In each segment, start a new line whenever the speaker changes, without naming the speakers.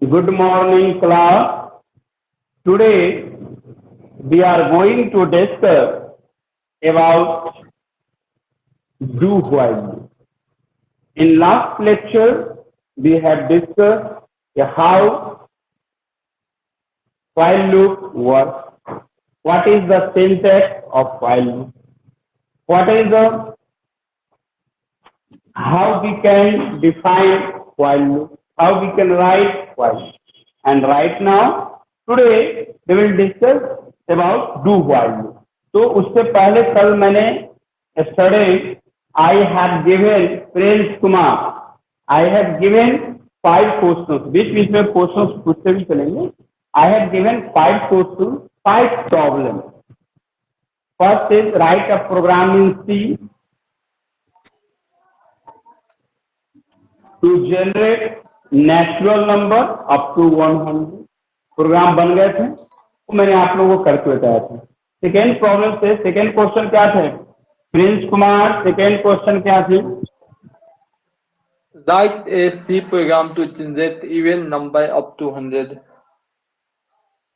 Good morning, class. Today we are going to discuss about do while. In last lecture, we have discussed how while loop works. What is the syntax of while loop? What is the how we can define while loop? How we can write while loop? And right now, today we will discuss about do while loop. तो उससे पहले कल मैंने study I have given Prince Kumar I have given 5 questions बीच बीच में questions पूछते भी चलेंगे I have given 5 questions 5 problem first is write a program in C to generate natural number up to 100 program बन गए थे तो मैंने आप लोगों को करके बताया था सेकेंड प्रॉब्लम से सेकेंड क्वेश्चन क्या थे प्रिंस कुमार सेकेंड क्वेश्चन क्या थी
Write a C program to generate even number up to 100.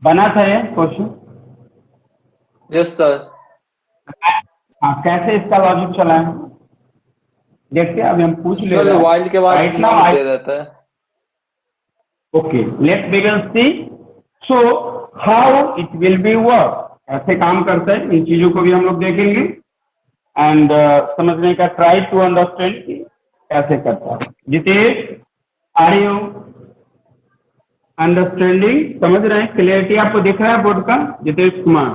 बना था ये क्वेश्चन
Yes, sir.
हाँ कैसे इसका लॉजिक चला है देखते हैं अभी हम पूछ ले
Sir,
रहे हैं
while के बाद
राइट नाउ
नाम दे रहता है.
Okay let begin C so how it will be work ऐसे काम करते हैं इन चीजों को भी हम लोग देखेंगे एंड समझने का ट्राई टू अंडरस्टैंड कैसे करता है जितेश आर यू अंडरस्टैंडिंग समझ रहे हैं क्लियरिटी आपको दिख रहा है बोर्ड का जितेश कुमार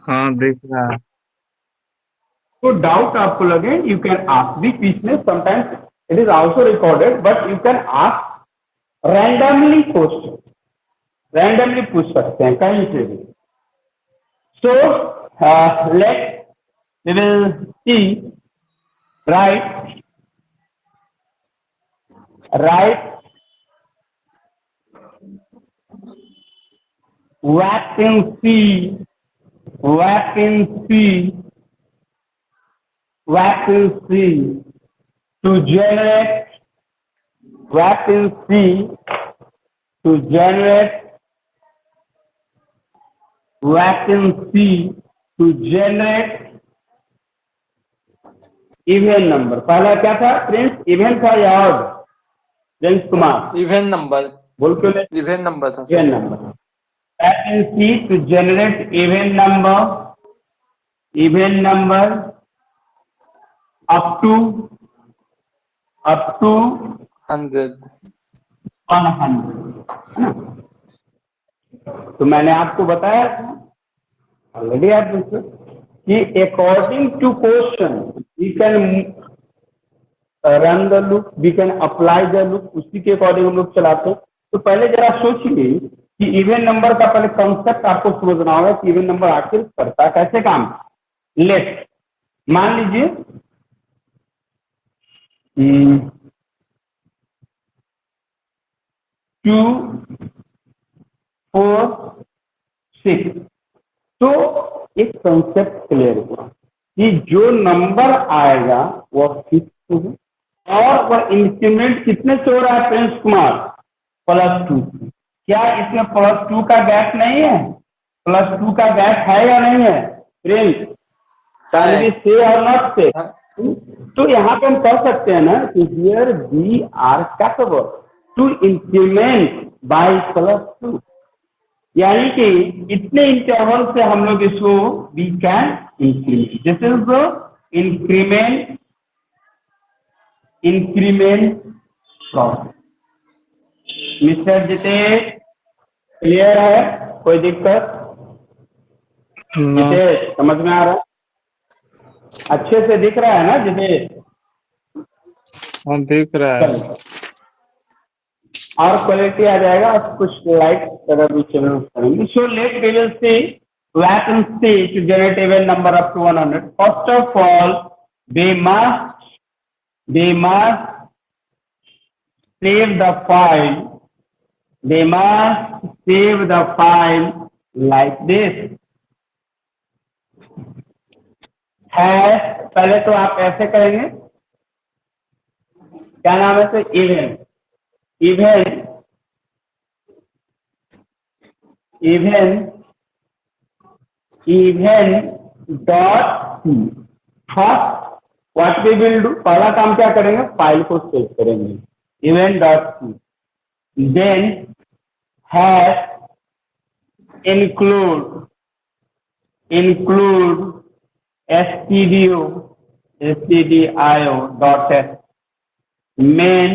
हाँ दिख रहा है
तो डाउट आपको लगे यू कैन आस्क बीच बीच में sometimes it is also recorded but you can ask randomly question randomly पूछ सकते हैं कहीं से भी so let we will see write vacancy to generate even number पहला क्या था प्रिंस इवेंट था या odd Prince Kumar
Even number.
बोल क्यों ले
Even number था.
Even number vacancy to generate even number up to
100.
100 तो मैंने आपको बताया था ऑलरेडी आप देखो कि according to question we can run the loop we can apply the loop उसी के अकॉर्डिंग हम लोग चलाते हैं तो पहले जरा सोचिए कि इवन नंबर का पहले कॉन्सेप्ट आपको समझना होगा कि इवन नंबर आखिर करता है कैसे काम लेट मान लीजिए 2 4 6 तो एक कंसेप्ट क्लियर हुआ कि जो नंबर आएगा वह फिक्स होगा और वह इंक्रीमेंट कितने से हो रहा है प्रिंस कुमार +2 क्या इसमें +2 का गैप नहीं है +2 का गैप है या नहीं है प्रिंस कैन से और नॉट से तो यहाँ पे हम कह सकते हैं ना कि here we are capable to increment by +2 यानी कि इतने इंटरवल से हम लोग इसको we can increment this is the increment process mister Jitesh clear है कोई दिक्कत जितेश समझ में आ रहा है अच्छे से दिख रहा है ना जितेश
हाँ दिख रहा है
और क्वालिटी आ जाएगा आप कुछ लाइट कलर भी चैनल करेंगे so let we will see vacancy to generate even number up to 100 first of all they must save the file like this है पहले तो आप ऐसे करेंगे क्या नाम है event even dot C. First what we will do, पहला काम क्या करेंगे, फाइल को सेव करेंगे, even dot C. Then hash include stdio dot h main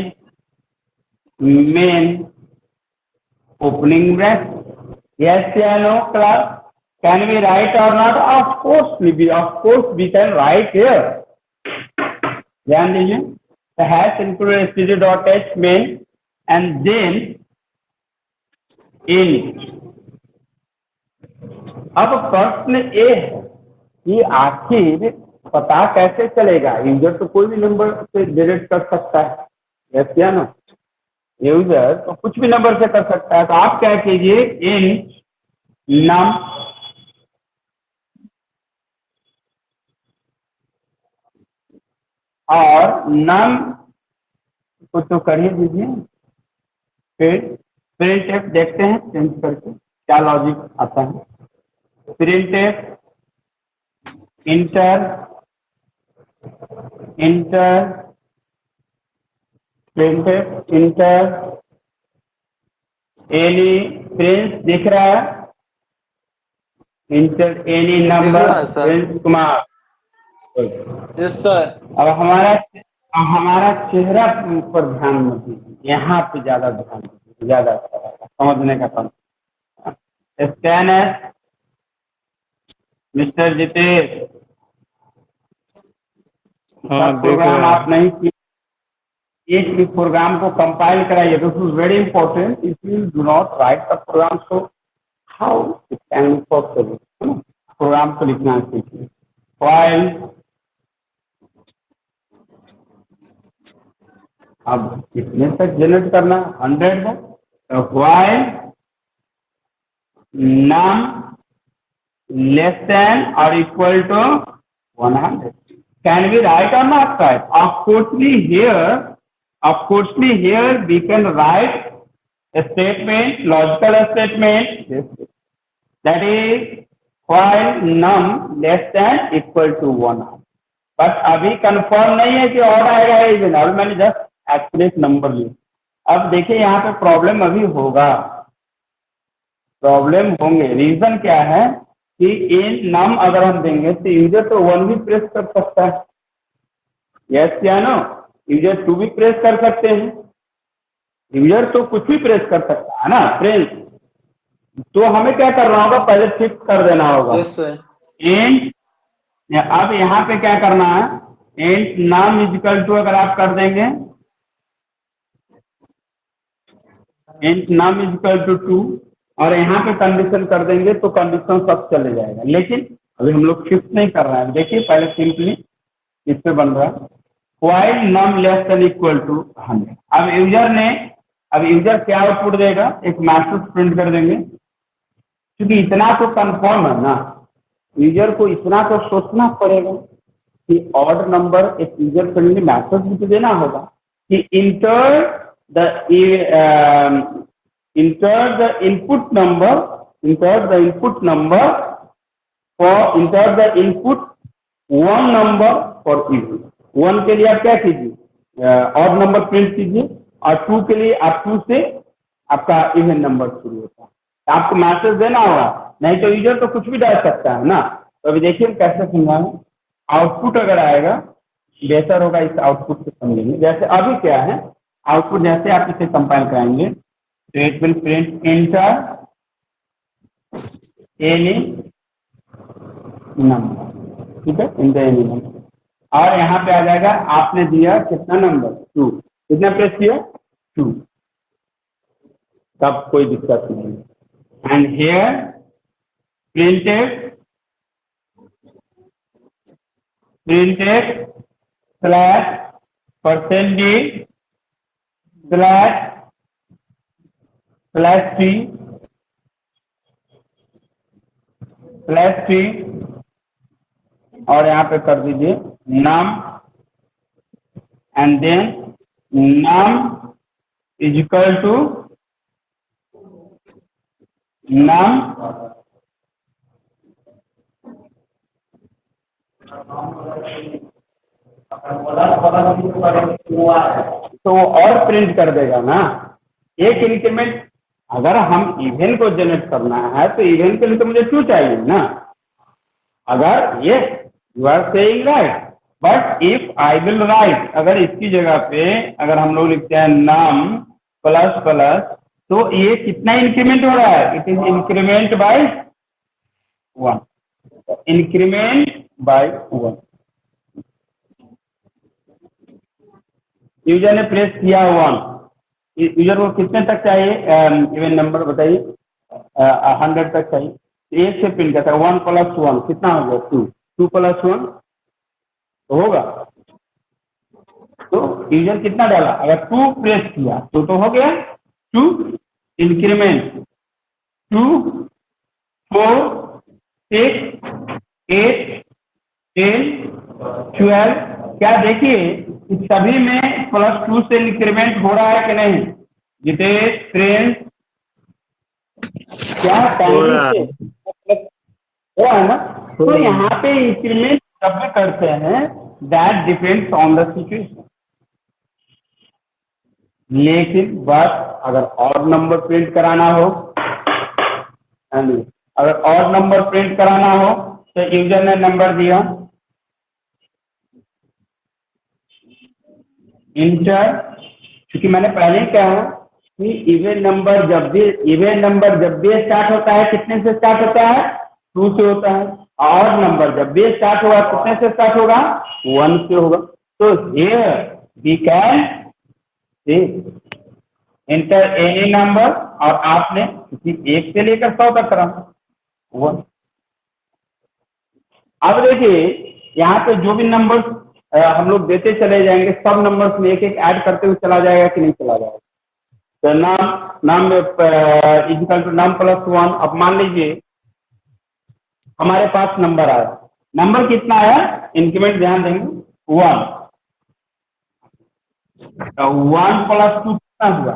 opening bracket. Yes or no, class? Can we write or not? Of course we can write here. ध्यान दीजिए, the hash include stdio dot h main and then int। अब प्रश्न ये है कि आखिर पता कैसे चलेगा, यूजर तो कोई भी नंबर से जनरेट कर सकता है, यस या नो, यूजर तो कुछ भी नंबर से कर सकता है। तो आप क्या कीजिए, इन नम और नम को तो कर ही दीजिए, फिर प्रिंटफ देखते हैं चेंज करके क्या लॉजिक आता है। Printf inter printf inter any Prince दिख रहा है, inter any number Prince Kumar.
Yes sir.
अब हमारा चेहरा पर ध्यान मत दीजिए, यहाँ पे ज्यादा ध्यान दीजिए, ज्यादा समझने का काम। स्कैन है मिस्टर जितेश, प्रोग्राम आप नहीं किए, एक भी प्रोग्राम को कंपाइल कराइए। This is very important, if you do not write the program so how it can be possible. Program को लिखना सीखिए। फाइल, अब कितने तक जनरेट करना, 100 है, तो फाइल नाम लेस देन और equal to 100। Can we write or not write? Of course here we can write a statement, logical statement, that is while num less than equal to 1। But अभी confirm नहीं है कि और आएगा even, अभी मैंने just accurate number लिया। अब देखिए यहाँ पे प्रॉब्लम अभी होगा, प्रॉब्लम होंगे। रीजन क्या है कि इन नम अगर हम देंगे तो यूजर तो 1 भी प्रेस कर सकता है, यस या नो, यूजर 2 भी प्रेस कर सकते हैं, यूजर तो कुछ भी प्रेस कर सकता है ना प्रेस। तो हमें क्या करना होगा, पहले फिक्स कर देना होगा।
Yes sir.
इंट, अब यहाँ पे क्या करना है, इंट नम इजिकल टू अगर आप कर देंगे इंट नम इजिकल टू 2 और यहाँ पे कंडीशन कर देंगे तो कंडीशन सब चले जाएगा। लेकिन अभी हम लोग शिफ्ट नहीं कर रहे हैं, देखिए पहले सिंपली इस पे बन रहा है while num less than equal to 100। अब यूजर क्या आउटपुट देगा, एक मैसेज प्रिंट कर देंगे, क्योंकि इतना तो कंफर्म है ना, यूजर को इतना तो सोचना पड़ेगा कि ऑड नंबर एक यूजर फ्रेंडली मैसेज भी तो देना होगा कि inter the input number one number for each। 1 के लिए आप क्या कीजिए, ऑड नंबर प्रिंट कीजिए, और 2 के लिए आप 2 से आपका इवन नंबर शुरू होता है। आपको मैसेज देना होगा, नहीं तो यूजर तो कुछ भी डाल सकता है ना। तो अभी देखिए हम कैसे समझाएं, आउटपुट अगर आएगा बेहतर होगा, इस आउटपुट से समझेंगे। जैसे अभी क्या है आउटपुट, जैसे आप इसे कंपाइल कराएंगे तो it will print inter any number, ठीक है, इंटर एनी नंबर, और यहाँ पे आ जाएगा आपने दिया कितना नंबर, 2, कितना प्रेस किया 2, तब कोई दिक्कत नहीं। And here printed slash % /t और यहाँ पे कर दीजिए num and then num is equal to num तो वो और प्रिंट कर देगा ना। एक इंक्रीमेंट, अगर हम इवेन को जनरेट करना है तो इवेन के लिए तो मुझे 2 चाहिए ना। अगर ये you are saying right, but if I will write, अगर इसकी जगह पे अगर हम लोग लिखते हैं नाम प्लस प्लस, तो ये कितना इंक्रीमेंट हो रहा है? It is increment by 1, increment by 1। User ने प्रेस किया 1, यूजर को कितने तक चाहिए इवन नंबर बताइए? 100 तक चाहिए। एक से प्रिंट करता है 1 + 1 कितना हो गया? 2, 2 + 1 तो होगा। तो यूजर कितना डाला? अगर 2 प्रेस किया तो हो गया 2 इंक्रीमेंट 2 4 6 8 10 12। क्या देखिए इस सभी में +2 से इंक्रीमेंट हो रहा है कि नहीं? जितेश प्रिंस क्या
हो रहा है।
हो रहा है ना? तो यहाँ पे इंक्रीमेंट जब भी करते हैं that depends on the situation. लेकिन बस अगर और नंबर प्रिंट कराना हो, अगर और नंबर प्रिंट कराना हो तो यूजर ने नंबर दिया इंटर, क्योंकि मैंने पहले ही कहा कि इवन नंबर जब भी स्टार्ट होता है कितने से स्टार्ट होता है? 2 से होता है। और नंबर जब भी स्टार्ट होगा कितने से स्टार्ट होगा? 1 से होगा। तो here we can enter any number, और आपने किसी एक से लेकर 100 तक करा 1। अब देखिए यहाँ पे जो भी नंबर हम लोग देते चले जाएंगे, सब नंबर्स में एक एक ऐड करते हुए चला जाएगा कि नहीं चला जाएगा? तो नाम इक्वल टू नाम +1। अब मान लीजिए हमारे पास नंबर आया, नंबर कितना आया? इंक्रीमेंट ध्यान देंगे 1, तो 1 + 2 कितना हुआ?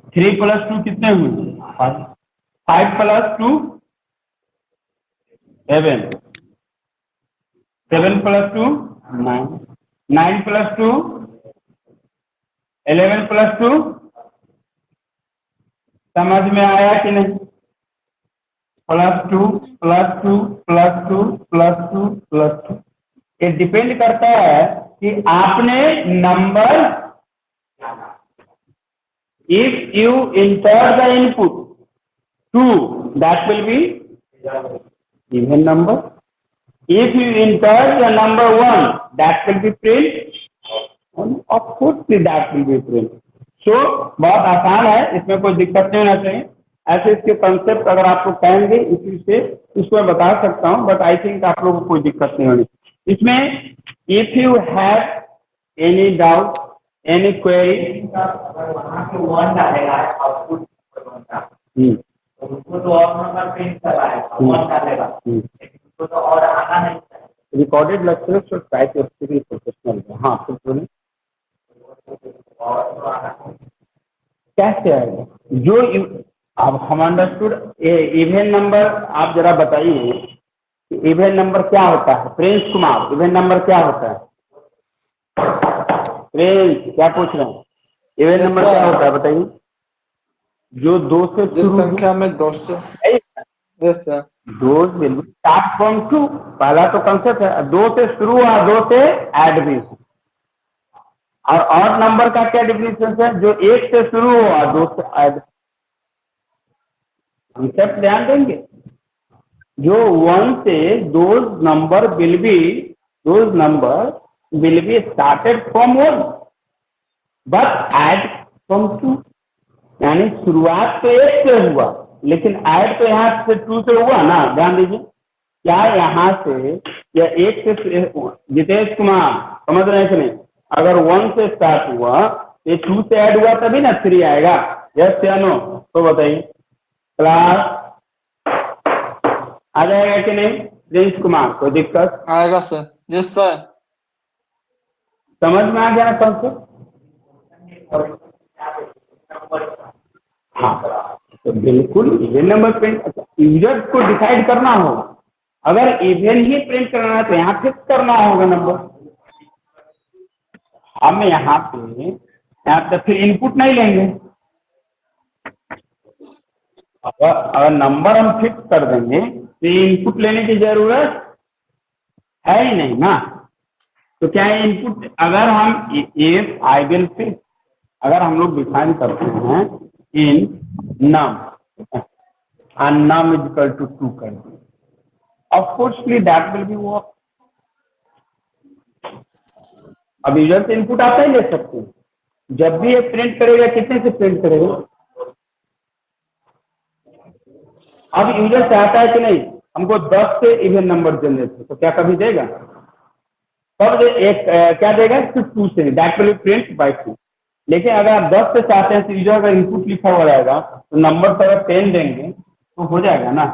3 + 2 कितने हुए? 5, 5 + 2 7, 7 + 2 9, 9 + 2 11 + 2। समझ में आया कि नहीं? +2 +2 +2 +2 +2। ये डिपेंड करता है कि आपने number, if you enter the input 2 that will be even number, if you enter the number 1 that will be print, of course that will be print। so बहुत आसान है, इसमें कोई दिक्कत नहीं होना चाहिए। ऐसे इसके कंसेप्ट अगर आपको कहेंगे इसी से इसको मैं बता सकता हूँ, बट आई थिंक आप लोगों को कोई दिक्कत नहीं होनी इसमें। If you have any doubt any query,
वहाँ पे 1 डालेगा आउटपुट उसको तो और नंबर प्रिंट करवाएगा 1 डालेगा, उसको तो और आना नहीं चाहिए।
Recorded lecture should try to speak professional. हाँ फिर बोले कैसे आएगा? जो अब हम अंडरस्टूड इवन नंबर, आप जरा बताइए इवन नंबर क्या होता है? प्रिंस कुमार, इवन नंबर क्या होता है? प्रिंस क्या पूछ रहे हैं? Even
Yes,
number
sir.
क्या होता है बताइए? जो 2 से
जिस
शुरू
संख्या में 2 से यस सर
दो बिल्कुल स्टार्ट फ्रॉम 2, पहला तो कंसेप्ट है। 2 से शुरू हुआ, 2 से ऐड भी। और नंबर का क्या डिफिनेशन है? जो 1 से शुरू हुआ 2 से ऐड। कंसेप्ट ध्यान देंगे, जो 1 से those number will be started from 1 but add from 2। यानी शुरुआत तो 1 से हुआ लेकिन ऐड तो यहाँ से 2 से हुआ ना। ध्यान दीजिए, क्या यहाँ से या 1 से, जितेश कुमार समझ रहे हैं कि नहीं? अगर 1 से स्टार्ट हुआ ये 2 से ऐड हुआ तभी ना 3 आएगा। यस या नो? तो बताइए क्लास आ जाएगा कि नहीं? प्रिंस कुमार कोई दिक्कत?
आएगा सर। Yes sir.
समझ में आ गया ना कंसेप्ट? हाँ, तो तो बिल्कुल इवन नंबर प्रिंट, अच्छा यूजर को डिसाइड करना हो, अगर इवन ही प्रिंट करना है तो यहाँ फिक्स करना होगा नंबर। हम यहाँ पे फिर इनपुट नहीं लेंगे, अगर नंबर हम फिक्स कर देंगे तो इनपुट लेने की जरूरत है ही नहीं ना। तो क्या है इनपुट, अगर हम इफ आई विल फिक्स, अगर हम लोग डिफाइन करते हैं इन नम and num is equal to 2 कर दें, of course that will be work। अब यूजर से इनपुट आता ही ले सकते हैं, जब भी ये प्रिंट करेगा कितने से प्रिंट करेगा। अब यूजर चाहता है कि नहीं हमको 10 से इवन नंबर जनरेट हो, तो क्या कभी देगा, तब एक क्या देगा, सिर्फ 2 से, दैट विल प्रिंट बाय 2। लेकिन अगर आप 10 से चाहते हैं तो यूजर का इनपुट लिखा हुआ रहेगा, तो नंबर पर अगर 10 देंगे तो हो जाएगा ना,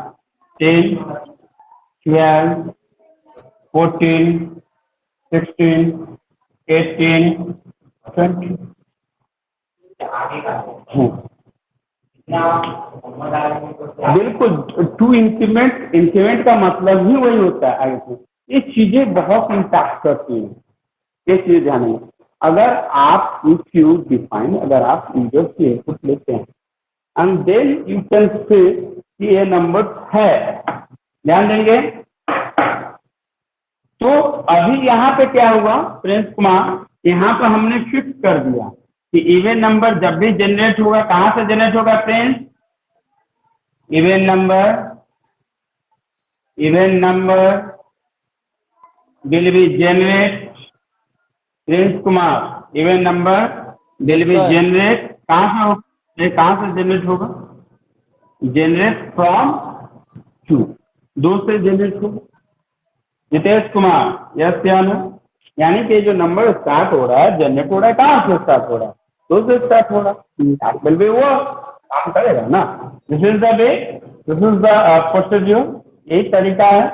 10, 12, 14, 16, 18, 20। बिल्कुल 2 इंक्रीमेंट, इंक्रीमेंट का मतलब ही वही होता है आगे से। ये चीजें बहुत इम्पैक्ट करती हैं, ये चीज ध्यान में। अगर आप इफ यू डिफाइन, अगर आप यूजर की इनपुट लेते हैं and then you can say कि ये नंबर है, ध्यान देंगे। तो अभी यहाँ पे क्या हुआ प्रिंस कुमार, यहाँ पे हमने फिक्स कर दिया कि इवन नंबर जब भी जनरेट होगा, कहाँ से जनरेट होगा Prince, even number will be generate, Prince Kumar even number will be generate, कहाँ से जनरेट होगा, जनरेट फ्रॉम 2 से जनरेट होगा। नितेश कुमार यस या नो, यानी कि जो नंबर स्टार्ट हो रहा है, जनरेट हो रहा है, कहाँ से स्टार्ट हो रहा है, 2 से स्टार्ट हो रहा है, विल बी वो काम करेगा ना। This is the way, this is the procedure, यही तरीका है।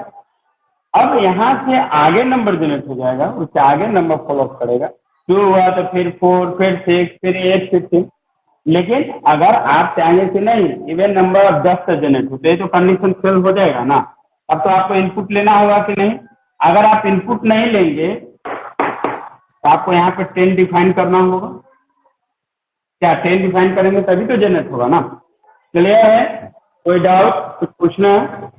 अब यहाँ से आगे नंबर जनरेट हो जाएगा, उससे आगे नंबर फॉलो करेगा, 2 हुआ तो फिर 4, फिर 6, फिर 8, 15। लेकिन अगर आप चाहेंगे कि नहीं इवन नंबर 10 से जनरेट होते हैं तो कंडीशन फेल हो जाएगा ना। अब तो आपको इनपुट लेना होगा कि नहीं, अगर आप इनपुट नहीं लेंगे तो आपको यहाँ पे 10 डिफाइन करना होगा। क्या 10 डिफाइन करेंगे तभी तो जनरेट होगा ना। क्लियर है, कोई डाउट, कुछ पूछना है?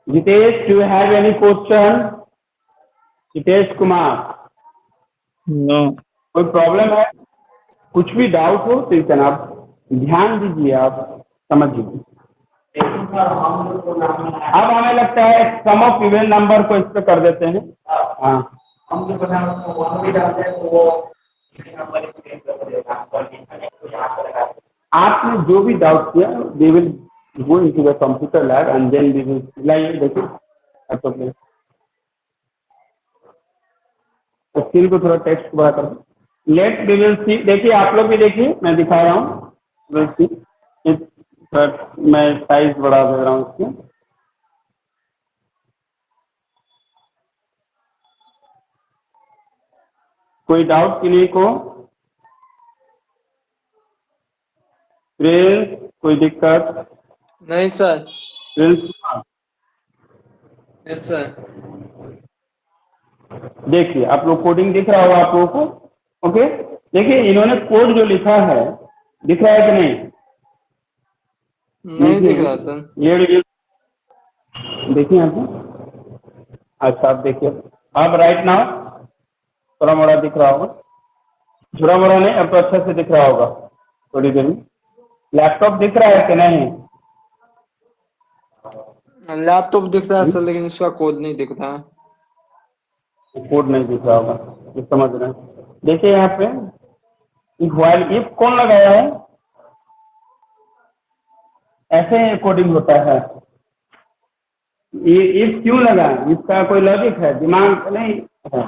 Jitesh, do you have any question? Jitesh Kumar,
no.
कोई प्रॉब्लम है, कुछ भी डाउट हो तो इतना आप ध्यान दीजिए, आप समझिए। अब हमें लगता है सम ऑफ इवन नंबर को इस पे कर देते हैं। हाँ,
हम जो बना उसको वन भी डालते हैं तो वो नंबर एक्सचेंज कर देगा, तो यहाँ पर लगा देगा।
आपने जो भी डाउट किया they will go into the computer lab and then we will like, देखिए तो स्क्रीन को थोड़ा टेक्स्ट बड़ा कर दो। लेट वी विल सी, देखिए आप लोग भी देखिए, मैं दिखा रहा हूँ, विल सी, मैं साइज बढ़ा दे रहा हूँ इसकी। कोई डाउट किन्हीं को? प्रिंस, कोई दिक्कत?
नहीं सर।
Prince,
yes sir.
देखिए आप लोग कोडिंग दिख रहा होगा आप लोगों को, ओके। देखिए इन्होंने कोड जो लिखा है दिख रहा है कि नहीं?
नहीं दिख रहा सर।
ये देखिए यहाँ पे, अच्छा आप देखिए, अब राइट नाउ थोड़ा मोड़ा दिख रहा होगा, थोड़ा मोड़ा नहीं, अब तो अच्छे से दिख रहा होगा थोड़ी देर में। लैपटॉप दिख रहा है कि नहीं?
लैपटॉप दिख रहा है सर, लेकिन इसका कोड नहीं दिख रहा है।
कोड नहीं दिख रहा होगा, ये समझ रहे हैं। देखिए यहाँ पे व्हाइल इफ कौन लगाया है, ऐसे कोडिंग होता है। ये इफ क्यों लगा, इसका कोई लॉजिक है, दिमाग नहीं है।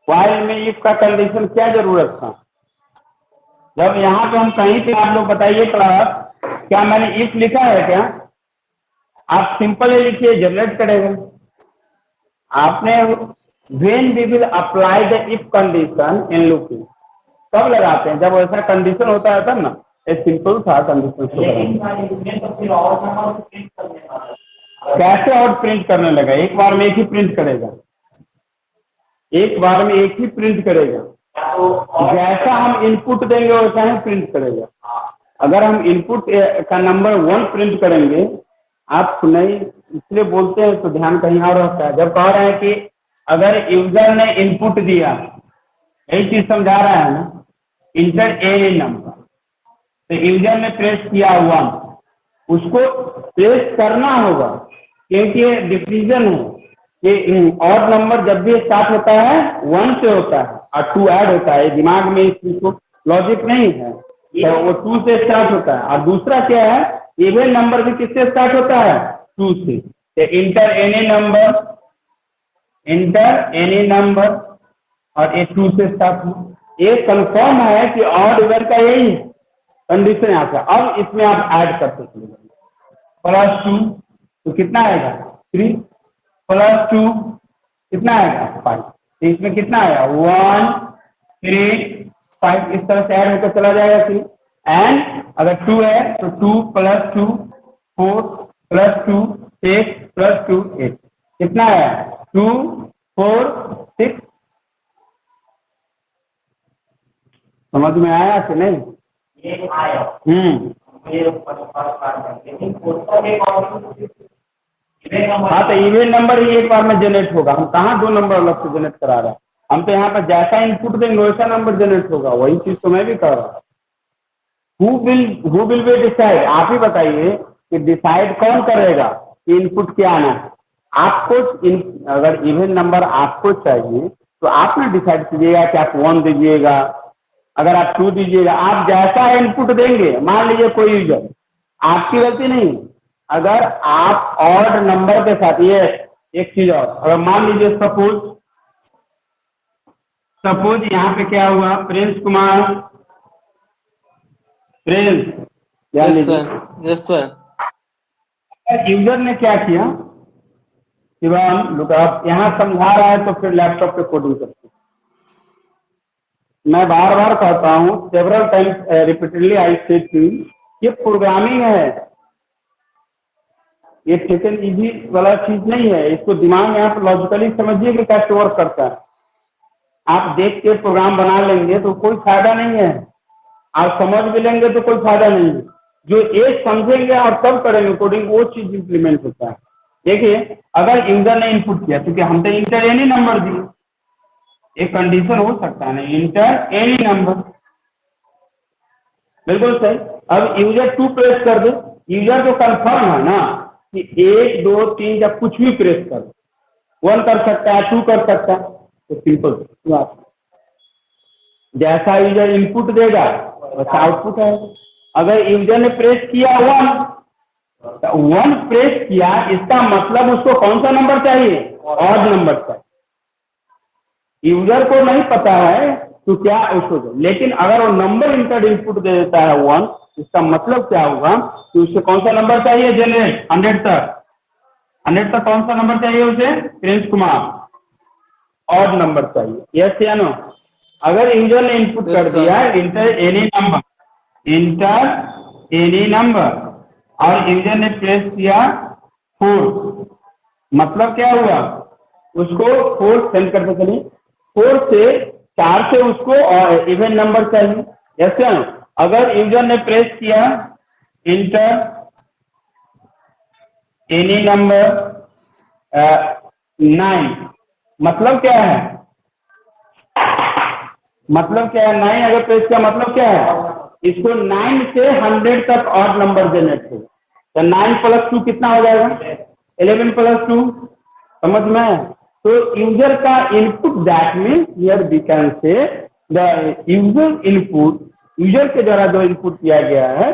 व्हाइल में इफ का कंडीशन क्या जरूरत था? जब यहाँ पे हम कहीं पे, आप लोग बताइए क्लास, क्या मैंने इफ लिखा है क्या? आप सिंपल ही लिखिए, जनरेट करेगा। आपने when we will apply the if condition in looping कब लगाते हैं? जब ऐसा कंडीशन होता है तब ना। ये सिंपल था कंडीशन को
लेकिन
बनाना।
इसमें तो फिर और नंबर प्रिंट करने वाला
कैसे और प्रिंट करने लगा? एक बार में एक ही प्रिंट करेगा, एक बार में एक ही प्रिंट करेगा।
तो और
जैसा हम इनपुट देंगे वैसा ही प्रिंट करेगा। अगर हम इनपुट का नंबर 1 प्रिंट करेंगे, आप नहीं इसलिए बोलते हैं तो ध्यान कहीं और रहता है। जब कह रहे हैं कि अगर यूजर ने इनपुट दिया, यही चीज समझा रहा है ना, इंटर एनी नंबर, तो यूजर ने प्रेस किया 1, उसको प्रेस करना होगा क्योंकि ये डिफिजन है कि ऑड नंबर जब भी स्टार्ट होता है 1 से होता है और 2 ऐड होता है। दिमाग में इस चीज को लॉजिक नहीं है, तो वो 2 से स्टार्ट होता है। और दूसरा क्या है, इवन नंबर भी किससे स्टार्ट होता है? 2 से। तो inter any number, inter any number, और ये 2 से स्टार्ट हो। ये कंफर्म है कि ऑड इवन का यही कंडीशन यहाँ से। अब इसमें आप ऐड कर सकते हैं +2 तो कितना आएगा? 3 +2 कितना आएगा? 5। तो इसमें कितना आएगा? 1 3 5 इस तरह से ऐड होकर चला जाएगा। 3 एंड अगर 2 है तो 2 + 2 4 + 2 6 + 2 8 कितना आया? 2 4 6। समझ में आया कि नहीं?
ये आया ये लेकिन उसका एक और
हाँ, तो इवेंट नंबर ही एक बार में जनरेट होगा। हम कहाँ 2 नंबर अलग से जनरेट करा रहे हैं? हम तो यहाँ पर जैसा इनपुट देंगे वैसा नंबर जनरेट होगा। वही चीज तो मैं भी कर रहा हूँ। Who will be decide? आप ही बताइए कि डिसाइड कौन करेगा कि इनपुट क्या आना है। आपको अगर इवेंट नंबर आपको चाहिए तो आप ना डिसाइड कीजिएगा कि आप 1 दीजिएगा, अगर आप 2 दीजिएगा। आप जैसा इनपुट देंगे, मान लीजिए कोई यूजर, आपकी गलती नहीं, अगर आप ऑड नंबर के साथ, ये एक चीज और, अगर मान लीजिए सपोज यहाँ पे क्या हुआ, प्रिंस कुमार, प्रिंस ध्यान
Yes,
लीजिए।
sir. Yes, sir.
यूजर ने क्या किया, शिवम लुकअप यहाँ समझा रहा है तो फिर लैपटॉप पे कोडिंग करते हैं। मैं बार बार कहता हूँ, several times repeatedly I said to you, ये प्रोग्रामिंग है, ये ठीक एंड इजी वाला चीज नहीं है। इसको दिमाग में आप लॉजिकली समझिए कि कैसे वर्क करता है। आप देख के प्रोग्राम बना लेंगे तो कोई फायदा नहीं है, आप समझ भी लेंगे तो कोई फायदा नहीं है। जो एक समझेंगे और तब करेंगे कोडिंग, वो चीज इंप्लीमेंट होता है। देखिए, अगर यूजर ने इनपुट किया, क्योंकि हम तो इंटर एनी नंबर दिए, एक कंडीशन हो सकता है ना, इंटर एनी नंबर, बिल्कुल सही। अब यूजर 2 प्रेस कर दे, यूजर तो कंफर्म है ना कि 1 2 3 या कुछ भी प्रेस कर, 1 कर सकता है, 2 कर सकता है, तो सिंपल बात। जैसा यूजर इनपुट देगा वैसा आउटपुट है। अगर यूजर ने प्रेस किया 1 प्रेस किया, इसका मतलब उसको कौन सा नंबर चाहिए? ऑड नंबर चाहिए। यूजर को नहीं पता है तो क्या उसको, लेकिन अगर वो नंबर इंटर इनपुट दे देता है 1, इसका मतलब क्या होगा कि उसे कौन सा नंबर चाहिए जनरेट? 100 तक कौन सा नंबर चाहिए उसे? प्रिंस कुमार, ऑड नंबर चाहिए। यस या नो? अगर यूजर ने इनपुट
Yes,
कर
sir.
दिया इंटर एनी नंबर और यूजर ने प्रेस किया 4, मतलब क्या हुआ? उसको 4 सेंड करते चलिए, 4 से 4 से उसको इवन नंबर चाहिए। यस या नो? अगर यूजर ने प्रेस किया इंटर एनी नंबर 9, मतलब क्या है? मतलब क्या है 9 अगर प्रेस किया मतलब क्या है? इसको 9 से 100 तक ऑड नंबर जनरेट होगा। तो 9 + 2 कितना हो जाएगा? 11 + 2, समझ में? तो यूजर का input, that means here we can say the user input, user के द्वारा जो इनपुट किया गया है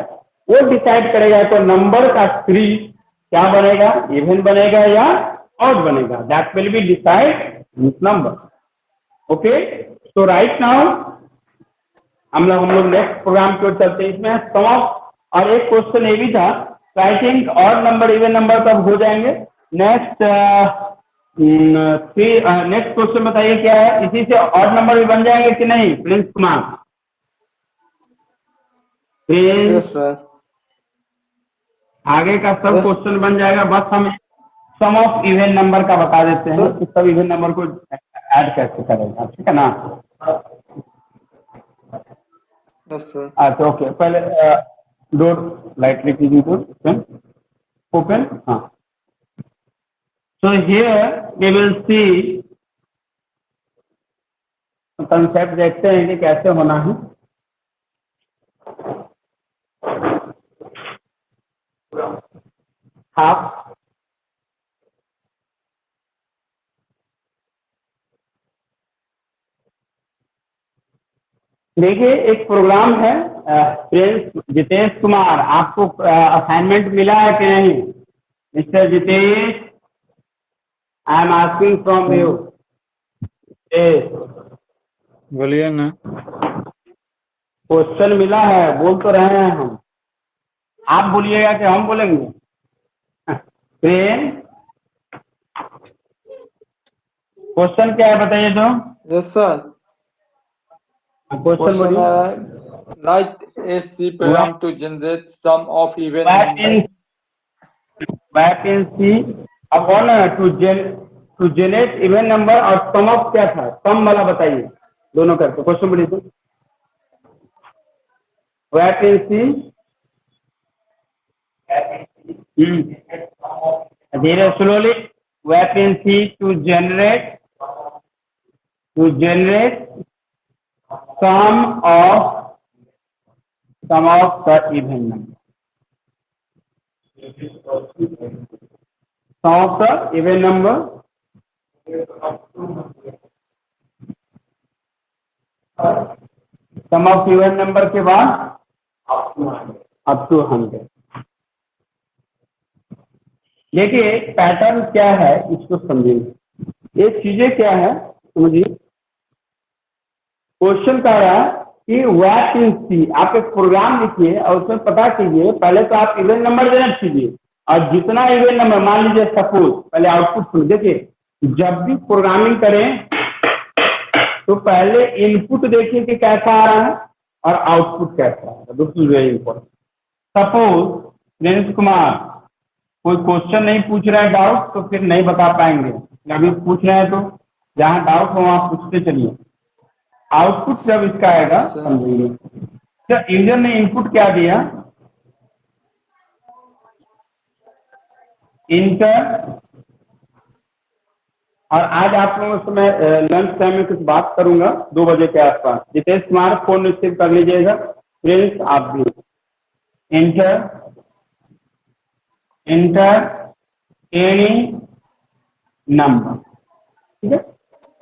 वो डिसाइड करेगा तो नंबर का 3 क्या बनेगा, इवन बनेगा या ऑड बनेगा। That will be decide this number. Okay, तो राइट नाउ हम लोग नेक्स्ट प्रोग्राम की ओर चलते हैं। इसमें सम ऑफ, और एक क्वेश्चन ये भी था, I think odd number even number कब हो जाएंगे। नेक्स्ट नेक्स्ट क्वेश्चन बताइए क्या है, इसी से ऑड नंबर भी बन जाएंगे कि नहीं? Prince Kumar, Prince
Yes, sir.
आगे का सब
Yes.
क्वेश्चन बन जाएगा, बस हम सम ऑफ इवन नंबर का बता देते हैं
Sir.
कि सब इवन नंबर को ऐड कैसे करेंगे, ठीक है ना।
Yes, sir.
अच्छा ओके, पहले डोर लाइटली कीजिए, ओपन ओपन। हाँ, so here we will see concept, देखते हैं कि कैसे होना है। हाफ देखिए, एक प्रोग्राम है प्रिंस जितेश कुमार, आपको असाइनमेंट मिला है कि नहीं? Mister Jitesh, I am asking from you.
बोलिए ना।
क्वेश्चन मिला है, बोल तो रहे हैं हम, आप बोलिएगा कि हम बोलेंगे? प्रिंस, क्वेश्चन क्या है बताइए तो।
Yes, sir.
क्वेश्चन
Question
बोलिए।
write a C program to generate sum of even
back in
numbers.
सी, अब कौन टू जनरेट इवन नंबर और सम ऑफ क्या था, सम वाला बताइए, दोनों करके क्वेश्चन बोलिए तो। बैक इन सी, धीरे slowly, back in C to generate sum of the even number, sum of the even number sum of even number के बाद अप टू 100। देखिए पैटर्न क्या है, इसको समझिए। ये चीजें क्या है समझिए। क्वेश्चन कह रहा है कि व्हाट इन सी, आप एक प्रोग्राम लिखिए और उसमें पता कीजिए, पहले तो आप इवन नंबर जनरेट कीजिए और जितना इवन नंबर, मान लीजिए सपोज, पहले आउटपुट सुन। देखिए जब भी प्रोग्रामिंग करें तो पहले इनपुट देखिए कि कैसा आ रहा है और आउटपुट कैसा आ रहा है, this is very important. Suppose Prince Kumar कोई क्वेश्चन नहीं पूछ रहा है डाउट, तो फिर नहीं बता पाएंगे। अभी पूछ रहे हैं तो जहाँ डाउट हो वहाँ पूछते चलिए, आउटपुट जब इसका आएगा समझेंगे। तो यूजर ने इनपुट क्या दिया, इंटर, और आज आप लोगों से मैं लंच टाइम में कुछ बात करूंगा 2 बजे के आसपास। जितेश कुमार फोन रिसीव कर लीजिएगा, प्रिंस आप भी। इंटर एनी नंबर, ठीक है,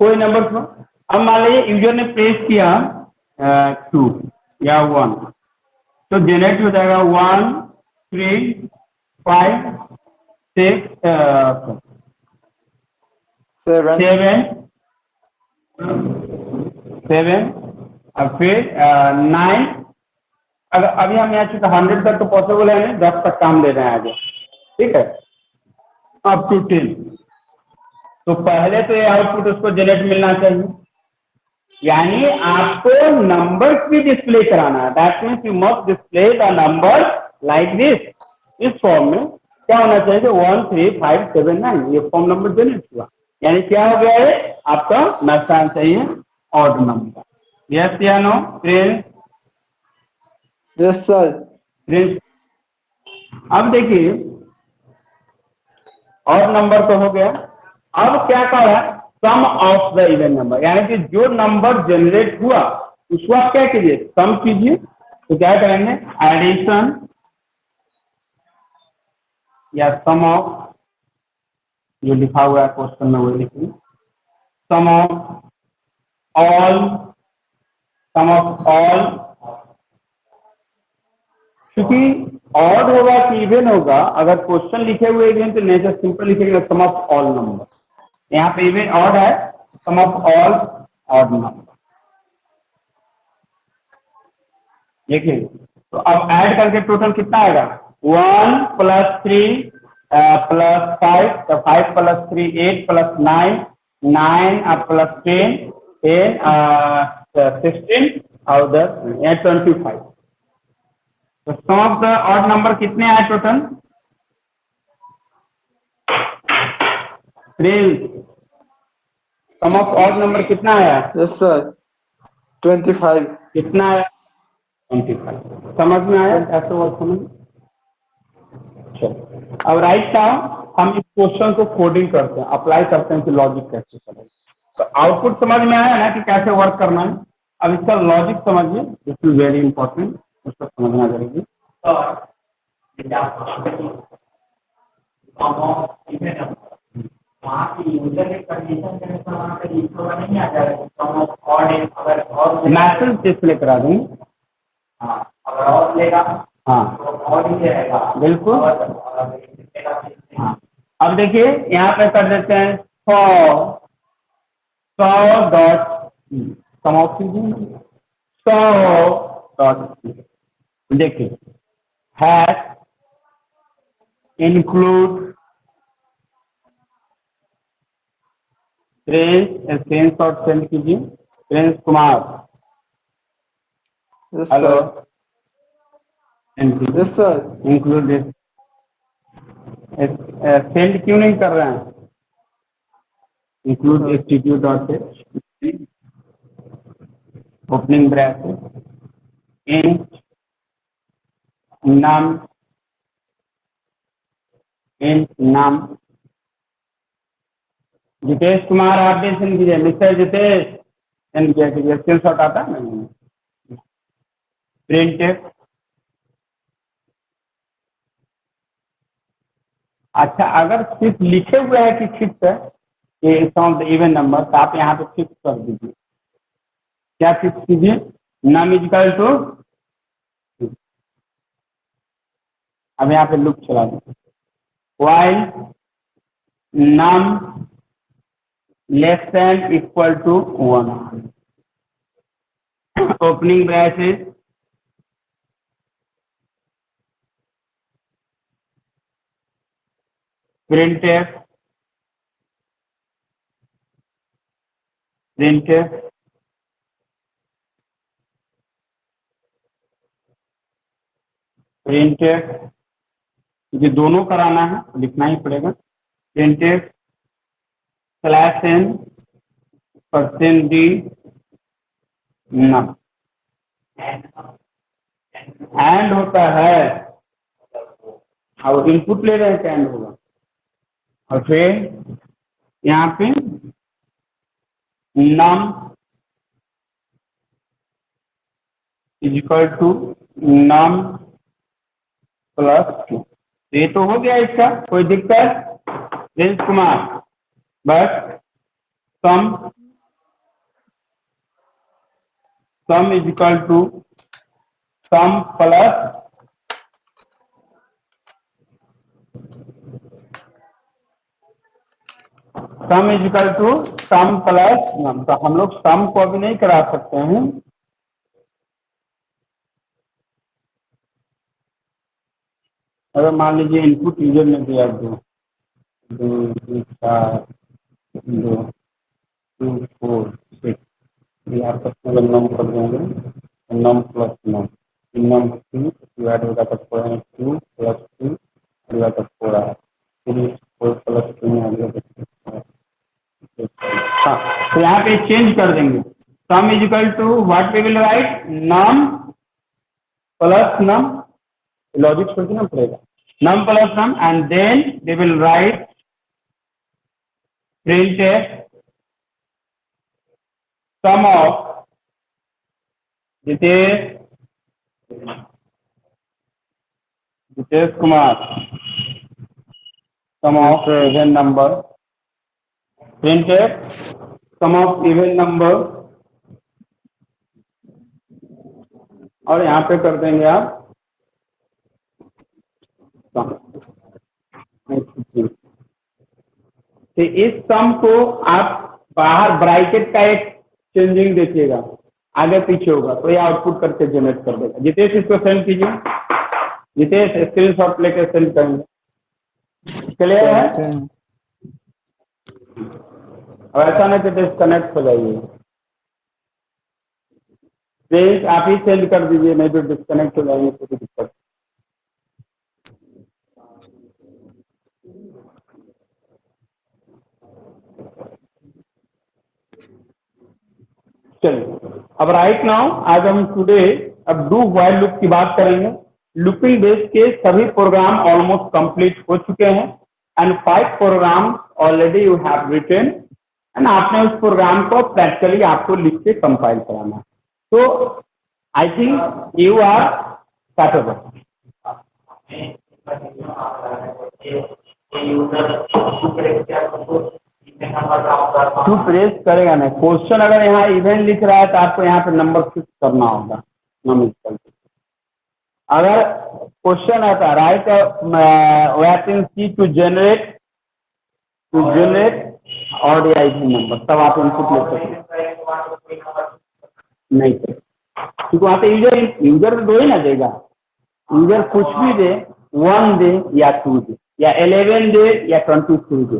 कोई नंबर सुनो। अब मान लीजिए यूजर ने प्रेस किया 2 या 1, तो जनरेट हो जाएगा 1 3 5 6
7.
7 और फिर 9। अगर अभी हम यहाँ चुका 100 तक तो पॉसिबल है नहीं, 10 तक काम दे रहे हैं आगे, ठीक है, अप टू 10। तो पहले तो ये आउटपुट उसको जनरेट मिलना चाहिए, यानी आपको नंबर भी डिस्प्ले कराना है। That means you must display the number like this. इस फॉर्म में क्या होना चाहिए, 1 3 5 7 9, ये फॉर्म नंबर जनरेट हुआ, यानी क्या हो गया है आपका मैसेज चाहिए ऑड नंबर। यस या no Prince?
Yes, sir.
Prince, अब देखिए और नंबर तो हो गया, अब क्या कर रहा है, सम ऑफ द इवन नंबर, यानी कि जो नंबर जनरेट हुआ उसको आप क्या कीजिए, सम कीजिए। तो क्या करेंगे, एडिशन या सम ऑफ, जो लिखा हुआ है क्वेश्चन में वही लिखिए, सम ऑफ ऑल, क्योंकि ऑड होगा कि इवन होगा, अगर क्वेश्चन लिखे हुए इवन तो नेचर सिंपल लिखेंगे सम ऑफ ऑल नंबर। यहाँ पे इवन ऑड है, सम ऑफ ऑल ऑड नंबर। देखिए तो अब ऐड करके टोटल कितना आएगा, 1 + 3 + 5, तो 5 + 3 8 + 9 9 + 10 10 16 और 10 25। तो sum of the odd number कितने आए total? Prince, sum of odd number कितना आया?
Yes, sir. 25.
कितना आया? 25। समझ में आया कैसे वर्क समझ? चलो अब राइट डाउन, हम इस क्वेश्चन को कोडिंग करते हैं, अप्लाई करते हैं कि लॉजिक कैसे करें। तो आउटपुट समझ में आया ना कि कैसे वर्क करना है। अब इसका लॉजिक समझिए, दिस इज वेरी इंपॉर्टेंट, उसको समझना जरूरी।
वहाँ की यूजर के कंडीशन के अनुसार वहाँ पे लिखा हुआ नहीं आ जाएगा सम ऑफ ऑड है, अगर और
मैसेज डिस्प्ले करा दूँ।
हाँ, अगर और लेगा
हाँ
तो और ही रहेगा
बिल्कुल।
हाँ,
अब देखिए यहाँ पे कर देते हैं 100 डॉट समाप्त कीजिए 100 डॉट। देखिए hash include Prince, screenshot send कीजिए। Prince Kumar,
Yes,
hello,
sir. Yes, sir.
Include this. Send क्यों नहीं कर रहे हैं? इंक्लूड एसटीट्यूड डॉट ओपनिंग ब्रैकेट इंट नाम जितेश कुमार, आप भी सेंड कीजिए। मिस्टर जितेश सेंड किया कीजिए, स्क्रीन शॉट आता है ना। प्रिंट, अच्छा अगर सिर्फ लिखे हुए है कि फिक्स है ये सम ऑफ द इवन नंबर, तो आप यहाँ पे फिक्स कर दीजिए। क्या फिक्स कीजिए? नम इजकल टू, अब यहाँ पे लूप चला दीजिए। While num less than equal to 1, opening bracket printf ये दोनों कराना है, लिखना ही पड़ेगा। Printf slash n percent D num and होता है, और इनपुट ले रहे हैं क्या एंड होगा। और फिर यहाँ पे num equal to num plus 2। ये तो हो गया इसका, कोई दिक्कत? प्रिंस कुमार, बस sum is equal to sum plus sum is equal to sum plus num. तो हम लोग सम को अभी नहीं करा सकते हैं, अगर मान लीजिए इनपुट यूजर ने दिया 2 2 4 2 2 4 6, आप सबको नम कर देंगे, नम प्लस नम, नम 2 डिवाइड होगा तो 2 प्लस 2 होगा तो 4 है, फिर 4 प्लस 2 में आ गया। हाँ, तो यहाँ पे चेंज कर देंगे। Sum is equal to what we will write, num plus num, logic सोचना पड़ेगा, num plus num, and then we will write printf sum of Jitesh Kumar, sum of even number, printf sum of even number, और यहाँ पे कर देंगे आप तो इस सम को आप बाहर ब्रैकेट का एक चेंजिंग देखिएगा, आगे पीछे होगा तो ये आउटपुट करके जनरेट कर देगा। जितेश इसको सेंड कीजिए, जितेश स्क्रीनशॉट लेके सेंड करेंगे। क्लियर है? अब ऐसा नहीं कि डिस्कनेक्ट हो जाइए, प्लीज आप ही सेंड कर दीजिए, नहीं तो डिस्कनेक्ट हो जाएंगे तो दिक्कत। चलिए अब राइट नाउ आज हम टुडे अब डू व्हाइल लूप की बात करेंगे। लूपिंग बेस के सभी प्रोग्राम ऑलमोस्ट कंप्लीट हो चुके हैं and 5 program already you have written and आपने उस प्रोग्राम को प्रैक्टिकली आपको लिख के कंपाइल कराना है। तो I think you are capable. To press करेगा नहीं, क्वेश्चन अगर यहाँ इवेंट लिख रहा है तो आपको यहाँ पे नंबर फिक्स करना होगा। अगर क्वेश्चन आता write vacancy to generate audio number, तब आप इनपुट ले सकते नहीं सर, क्योंकि वहाँ पे यूजर दो ही ना देगा। यूजर कुछ भी दे, 1 दे या 2 दे या 11 दे या 23 दे,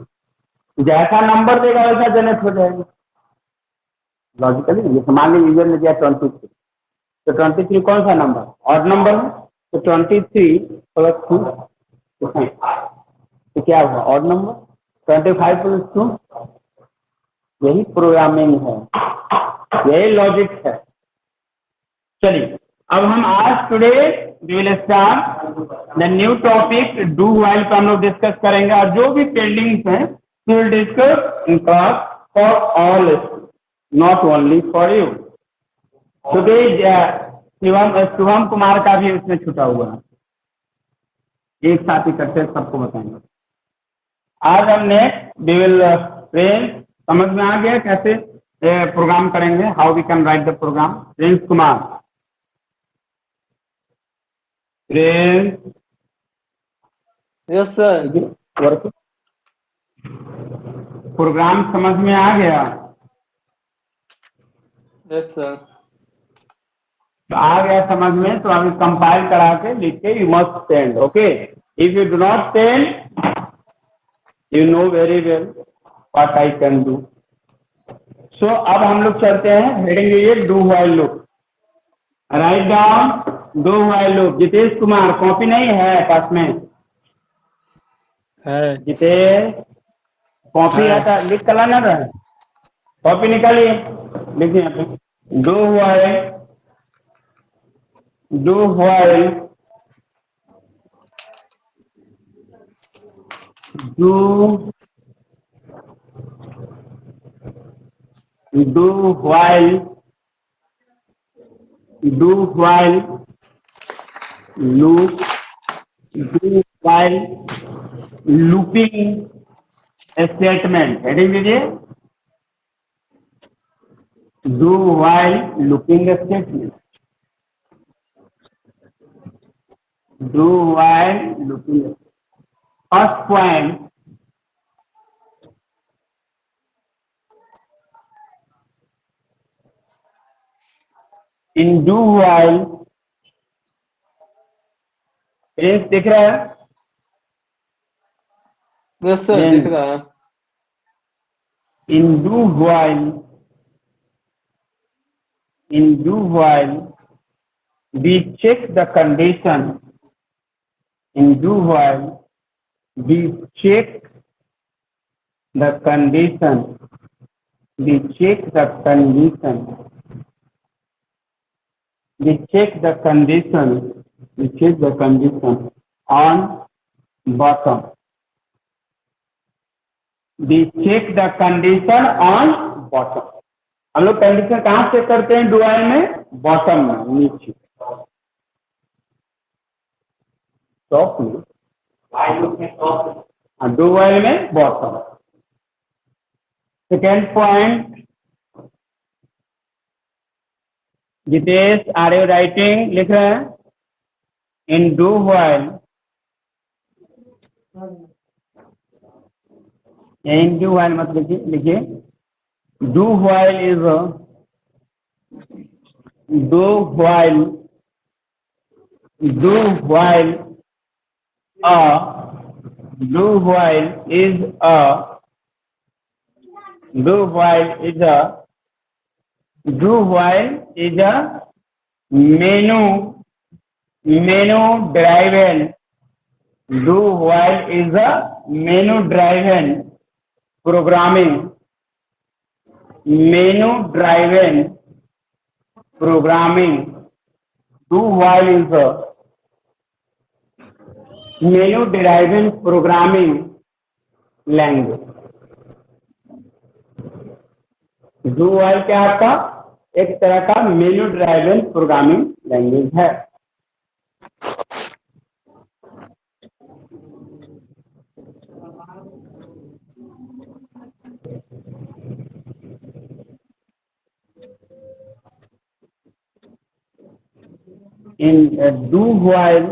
जैसा नंबर देगा वैसा जनरेट हो जाएगा लॉजिकली। जैसे मान लीजिए यूजर ने दिया 23, तो 23 कौन सा नंबर? ऑड नंबर है, तो 23 प्लस 2 तो क्या हुआ? Odd number. 25 प्लस 2, यही प्रोग्रामिंग है, यही लॉजिक है। चलिए अब हम आज today we will start the new topic do while को हम लोग डिस्कस करेंगे, और जो भी पेंडिंग्स हैं we will discuss in class for all, not only for you. Today Shivam Kumar का भी उसमें छुटा हुआ है, एक साथ इकट्ठे सबको बताएंगे। आज हमने वी विल ट्रेन, समझ में आ गया कैसे प्रोग्राम करेंगे, how we can write the program. Prince Kumar, Prince,
yes sir.
Program समझ में आ गया?
Yes sir.
तो आ गया समझ में, तो अभी कंपाइल करा के लिख के you must send, okay. If you do not send, you know very well what I can do. So अब हम लोग चलते हैं हेडिंग ये do while loop. Write down do while loop. Jitesh Kumar, copy नहीं है पास में?
है।
जितेश कॉपी है तो लिख कर लाना रहे, कॉपी निकालिए, लिखिए यहाँ पे do while, do while, do while, do while loop, do while looping statement. Heading दीजिए do while looping statement, do while looping. First point, in do while, page दिख रहा है?
यस सर, दिख रहा है।
In do while we check the condition. In do while we check the condition. We check the condition. We check the condition. We check the condition on bottom. We check the condition on bottom. हम लोग condition कहाँ check करते हैं do while में? Bottom में, नीचे, top में। Do while में bottom. Second point, Jitesh are you writing? लिख रहे हैं in do while, in do while मत लिखिए, लिखिए do while is do while, do while do while is do while is do while is a menu driven. डू while is a मेनू ड्राइवन programming, menu driven programming. Do while is a menu deriving programming language. Do while क्या आपका एक तरह का menu driven programming language है. In do while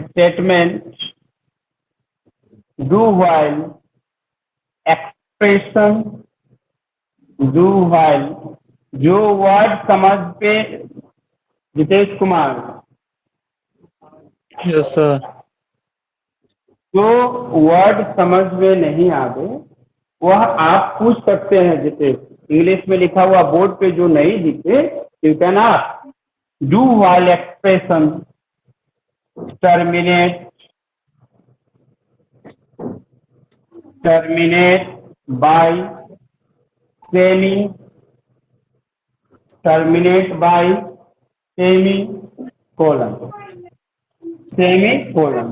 statement, do while expression, do while, जो word समझ पे जितेश कुमार,
यस सर।
जो वर्ड समझ में नहीं आवे वह आप पूछ सकते हैं जितेश, इंग्लिश में लिखा हुआ बोर्ड पे जो नहीं दिखे you can ask. Do while expression terminate by semicolon,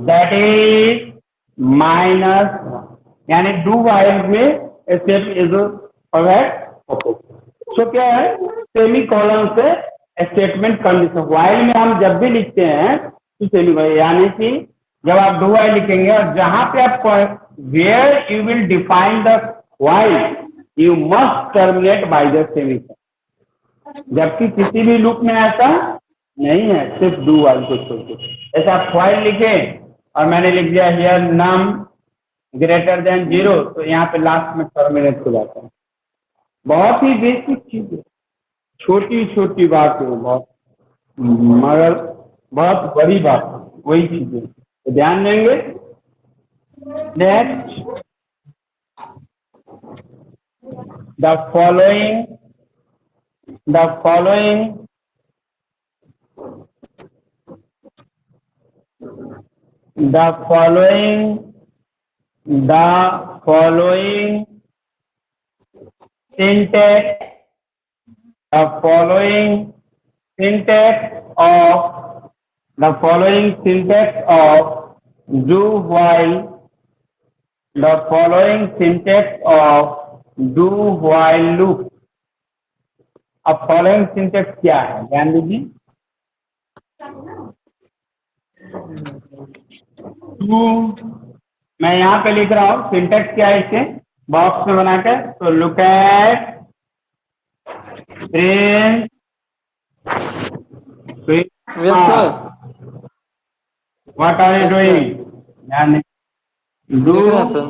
that is -1. यानी डू वाइल में स्टेप इज सो क्या है, सेमीकोलन से स्टेटमेंट कंडीशन. वाइल में हम जब भी लिखते हैं तो सेमी, यानी कि जब आप डू वाइल लिखेंगे और जहां पे आप where you will define the while you must terminate by the semicolon. जबकि किसी भी लूप में ऐसा नहीं है, सिर्फ डू वाइल को छोड़ के. ऐसा आप while लिखे और मैंने लिख दिया here num greater than 0 तो यहाँ पे लास्ट में टर्मिनेट हो जाता है. बहुत ही बेसिक चीज है, छोटी छोटी बात है बहुत, मगर बहुत बड़ी बात है, वही चीज है तो ध्यान देंगे. Next, the following syntax of do while. The following syntax of do while loop. अब following syntax क्या है ध्यान दीजिए. मैं यहाँ पे लिख रहा हूँ सिंटेक्स क्या है इसे बॉक्स में बनाकर. तो look at print.
Yes, sir.
What are you
Yes,
doing? ध्यान do
देख रहे हैं sir.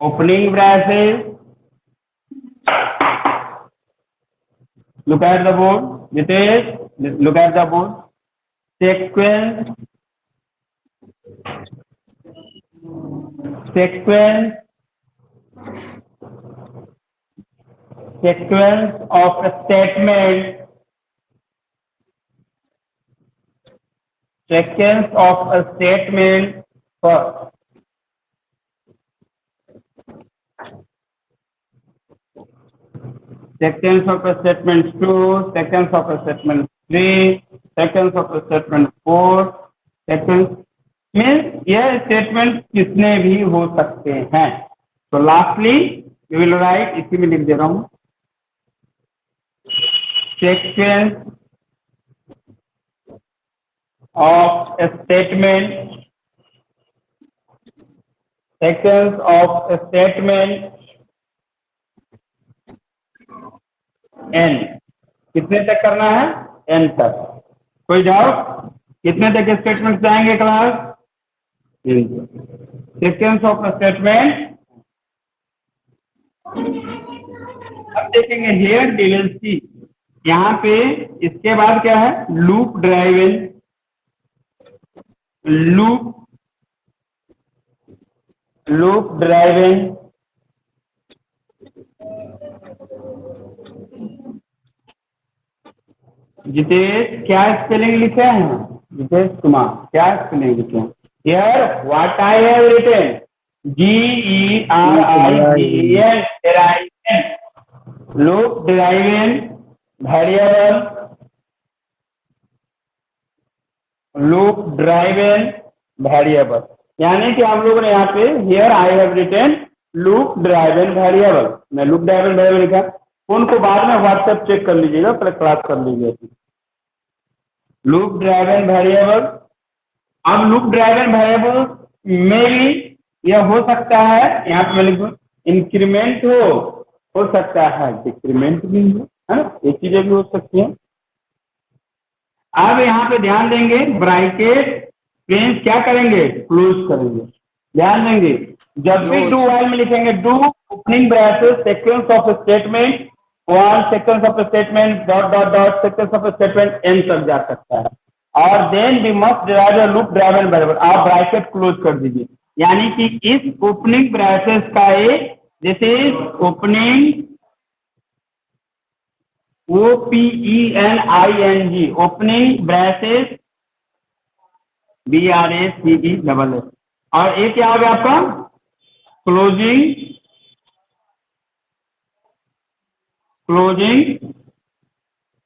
opening braces, look at the board, Jitesh, look at the board, sequence of a statement, first. Sequence of a statement 2, sequence of a statement 3, sequence of a statement 4, sequence means यह statement कितने भी हो सकते हैं. तो lastly you will write, इसी में लिख दे रहा हूँ, sequence of a statement n. कितने तक करना है? n तक. कोई डाउट? कितने तक स्टेटमेंट जाएंगे क्लास? Sequence of statement. अब देखेंगे हियर वी विल सी. यहाँ पे इसके बाद क्या है? Loop driven. जितेश क्या स्पेलिंग लिखे हैं? जितेश कुमार क्या स्पेलिंग लिखे हैं? Here what I have written, GERIGEN, loop driven variable, loop driven variable, यानी कि हम लोगों ने यहाँ पे here I have written loop driven variable, मैं लूप ड्राइवन वेरिएबल लिखा। उनको बाद में व्हाट्सएप चेक कर लीजिएगा, पहले क्लास कर लीजिएगा। लूप ड्राइवन वेरिएबल, अब लूप ड्राइवन वेरिएबल में भी यह हो सकता है, यहाँ पे मैं लिखूँ इंक्रीमेंट हो सकता है डिक्रीमेंट भी हो, है ना, ये चीजें भी हो सकती हैं। अब यहाँ पे ध्यान देंगे, ब्रैकेट फ्रेंच क्या करेंगे, क्लोज करेंगे। ध्यान देंगे, जब भी डू वाइल में लिखेंगे do opening bracket sequence of statement, one sequence of statement dot dot dot sequence of statement and तक जा सकता है, और then we must derive a loop driven variable, आप ब्रैकेट क्लोज कर दीजिए। यानी कि इस ओपनिंग ब्रैकेट का एक, this is opening OPENING, opening bracket BRACE, और एक क्या हो गया आपका क्लोजिंग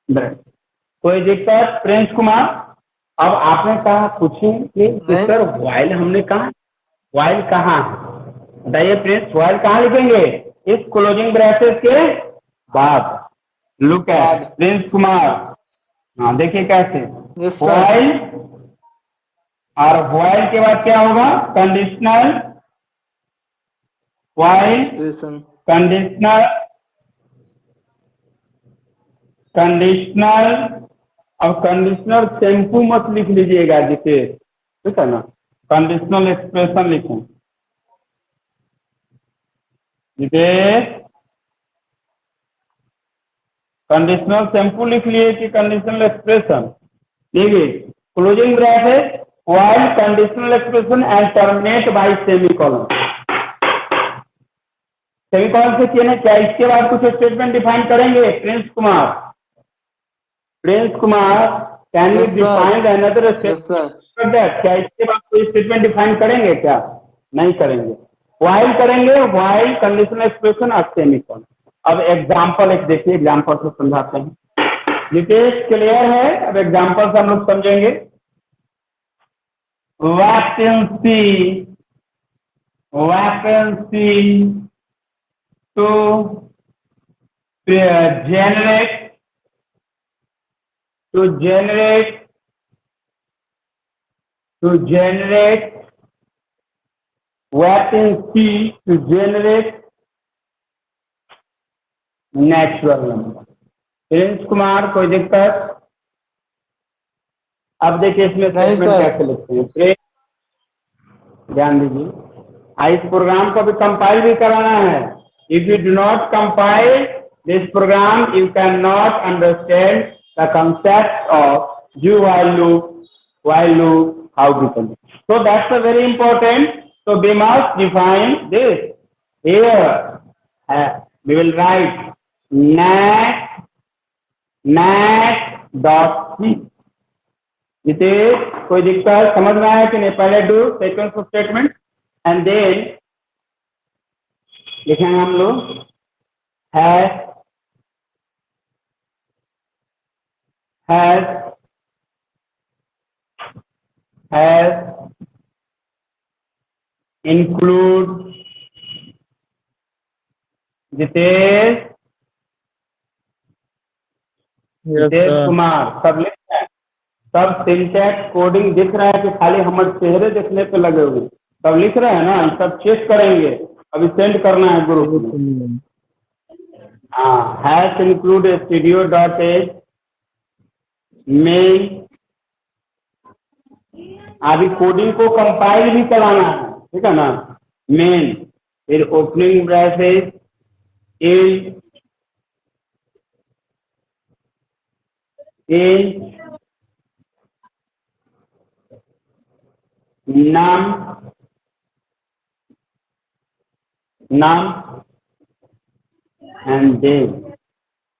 ब्रैकेट। कोई दिक्कत प्रिंस कुमार? अब आपने कहा पूछें कि सर वाइल हमने कहा, वाइल कहाँ बताइए प्रिंस, वाइल कहाँ लिखेंगे, इस क्लोजिंग ब्रैकेट के बाद। लुक एट प्रिंस कुमार, हाँ देखिए कैसे,
Yes, sir.
वाइल और वाइल के बाद क्या होगा, कंडीशनल, वाइल
Expression.
कंडीशनल, अब कंडीशनल शैम्पू मत लिख लीजिएगा जिसे, ठीक है ना, कंडीशनल एक्सप्रेशन लिखें जिसे, कंडीशनल शैम्पू लिख लिए कि कंडीशनल एक्सप्रेशन। देखिए closing bracket while conditional expression and terminate by semicolon. Semicolon से क्या, क्या इसके बाद कुछ स्टेटमेंट डिफाइन करेंगे Prince Kumar? Prince Kumar, can you
Yes, sir.
Define another
Yes, sir.
Statement? क्या इसके बाद कोई स्टेटमेंट डिफाइन करेंगे क्या? नहीं करेंगे, व्हाइल करेंगे, व्हाइल कंडीशनल एक्सप्रेशन और सेमीकोलन। अब एग्जाम्पल एक देखिए, एग्जाम्पल से समझाते हैं। डिटेल्स क्लियर है, अब एग्जाम्पल से हम लोग समझेंगे। Vacancy to generate vacancy to generate natural number. Prince Kumar कोई दिक्कत? अब देखिए इसमें
नहीं,
स्टेटमेंट
सर।
कैसे लिखते हैं, ध्यान दीजिए। इस प्रोग्राम को भी कंपाइल भी कराना है। If you do not compile this program you can not understand the concept of do while loop, how to complete. So that's a very important. So we must define this. Here we will write nat.c. इसे कोई दिक्कत समझ में आया कि नहीं? पहले do sequence of statement and then लिखेंगे हम लोग has include Jitesh
Yes, sir.
Kumar, सब लिख रहे हैं, सब सिंटैक्स कोडिंग दिख रहा है कि खाली हमारे चेहरे देखने पे लगे हुए? सब लिख रहे हैं ना, सब चेक करेंगे, अभी सेंड करना है ग्रुप में। हाँ, हैश इंक्लूड studio.h मेन, अभी कोडिंग को कंपाइल भी कराना है, ठीक है ना। मेन, फिर opening bracket in num and then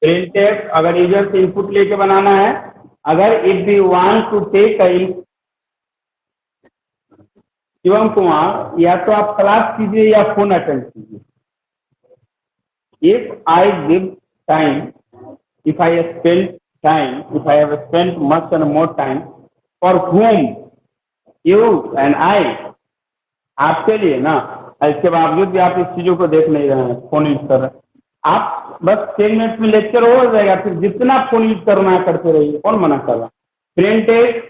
printf। अगर यूजर से इनपुट लेके बनाना है, अगर if we want to take Shivam Kumar, या तो आप क्लास कीजिए या फोन अटेंड कीजिए। If I give time, if I have spent much and more time, for whom, you and I, आपके लिए ना, इसके बावजूद भी आप इस चीजों को देख नहीं रहे हैं, फोन यूज कर रहे हैं। आप बस 10 मिनट में लेक्चर हो जाएगा, फिर जितना फोन यूज करना है करते रहिए, कौन मना कर रहा? प्रिंटेड,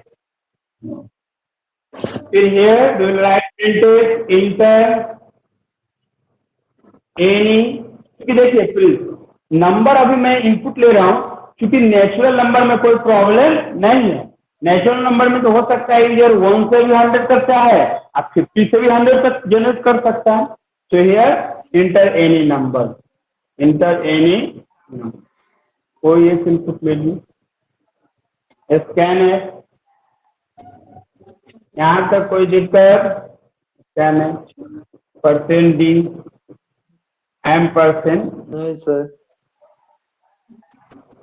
फिर here do you right printed, inter, any. क्योंकि देखिए प्लीज, नंबर अभी मैं इनपुट ले रहा हूं, क्योंकि नेचुरल नंबर में कोई प्रॉब्लम नहीं है। नेचुरल नंबर में तो हो सकता है इधर 1 से भी 100 तक का है, आप 50 से भी 100 तक जनरेट कर सकता है। तो here inter any number, inter any number, कोई एक इनपुट ले लीजिए। स्कैन है, यहाँ तक कोई दिक्कत? स्कैन है, %D, %,
नहीं सर।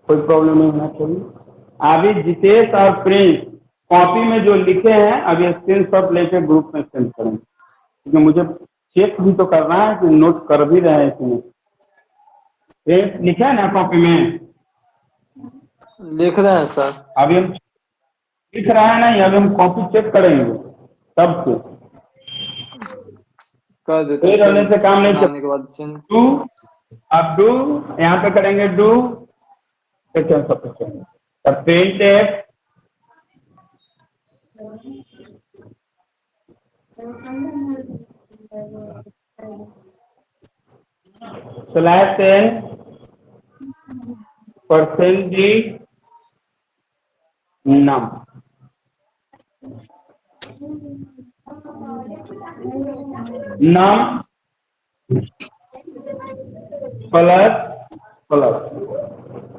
कोई प्रॉब्लम नहीं होना चाहिए। अभी जितेश और प्रिंस कॉपी में जो लिखे हैं अभी स्क्रीनशॉट लेके ग्रुप में सेंड करेंगे, क्योंकि मुझे चेक भी तो करना है कि नोट कर भी रहे हैं इसमें। प्रिंस लिखा है ना कॉपी में?
लिख रहे हैं सर।
अभी हम लिख रहा है नहीं, अभी हम कॉपी चेक करेंगे तब से।
कर देते हैं
रहने से काम नहीं
बनाने के बाद सेंड।
डू, अब डू यहाँ पे करेंगे, डू प्रिंट है, /10 %D num, num plus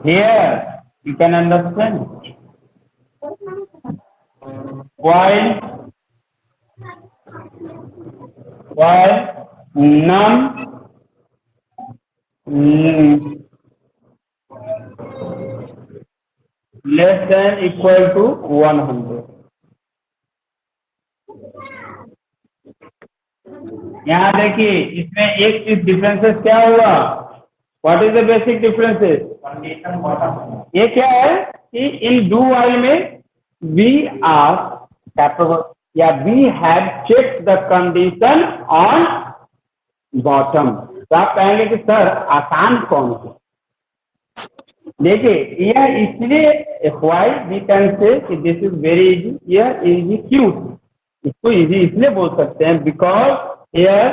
here you can understand while num less than equal to 100। यहाँ देखिए इसमें एक चीज डिफरेंसेस क्या हुआ? What is the basic differences?
Condition bottom,
ये क्या है कि इन डू वाइल में वी आर कैपेबल या we have check the condition on bottom. तो आप कहेंगे कि सर आसान कौन है? देखिए यह इसलिए व्हाई वी कैन से कि दिस इज वेरी इजी, यह इजी क्यों? इसको इजी इसलिए बोल सकते हैं because here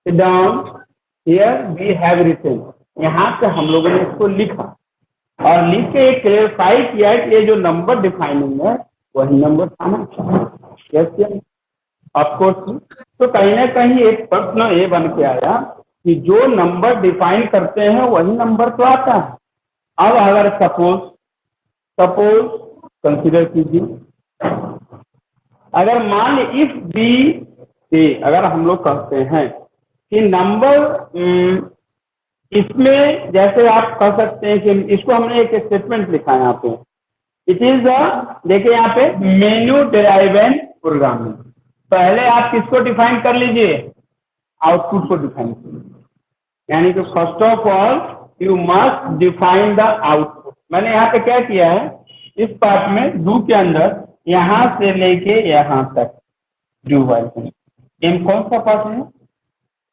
sit down, here we have written, यहाँ पे हम लोगों ने इसको लिखा और लिख के क्लेरिफाई किया कि ये जो नंबर डिफाइनिंग है वही नंबर आना चाहिए। Yes of course. तो कहीं ना कहीं एक प्रश्न ये बन के आया कि जो नंबर डिफाइन करते हैं वही नंबर तो आता है। अब अगर सपोज कंसीडर कीजिए, अगर मान ली इफ बी से, अगर हम लोग कहते हैं कि नंबर इसमें, जैसे आप कह सकते हैं कि इसको हमने एक स्टेटमेंट लिखा है यहाँ पे, इट इज देखिए यहाँ पे मेन्यू डिराइवेंट प्रोग्रामिंग। पहले आप किसको डिफाइन कर लीजिए? आउटपुट को डिफाइन कीजिए। यानी कि first of all you must define the output. मैंने यहाँ पे क्या किया है इस पार्ट में डू के अंदर, यहाँ से लेके यहाँ तक डू वाइल इन कौन सा पार्ट है?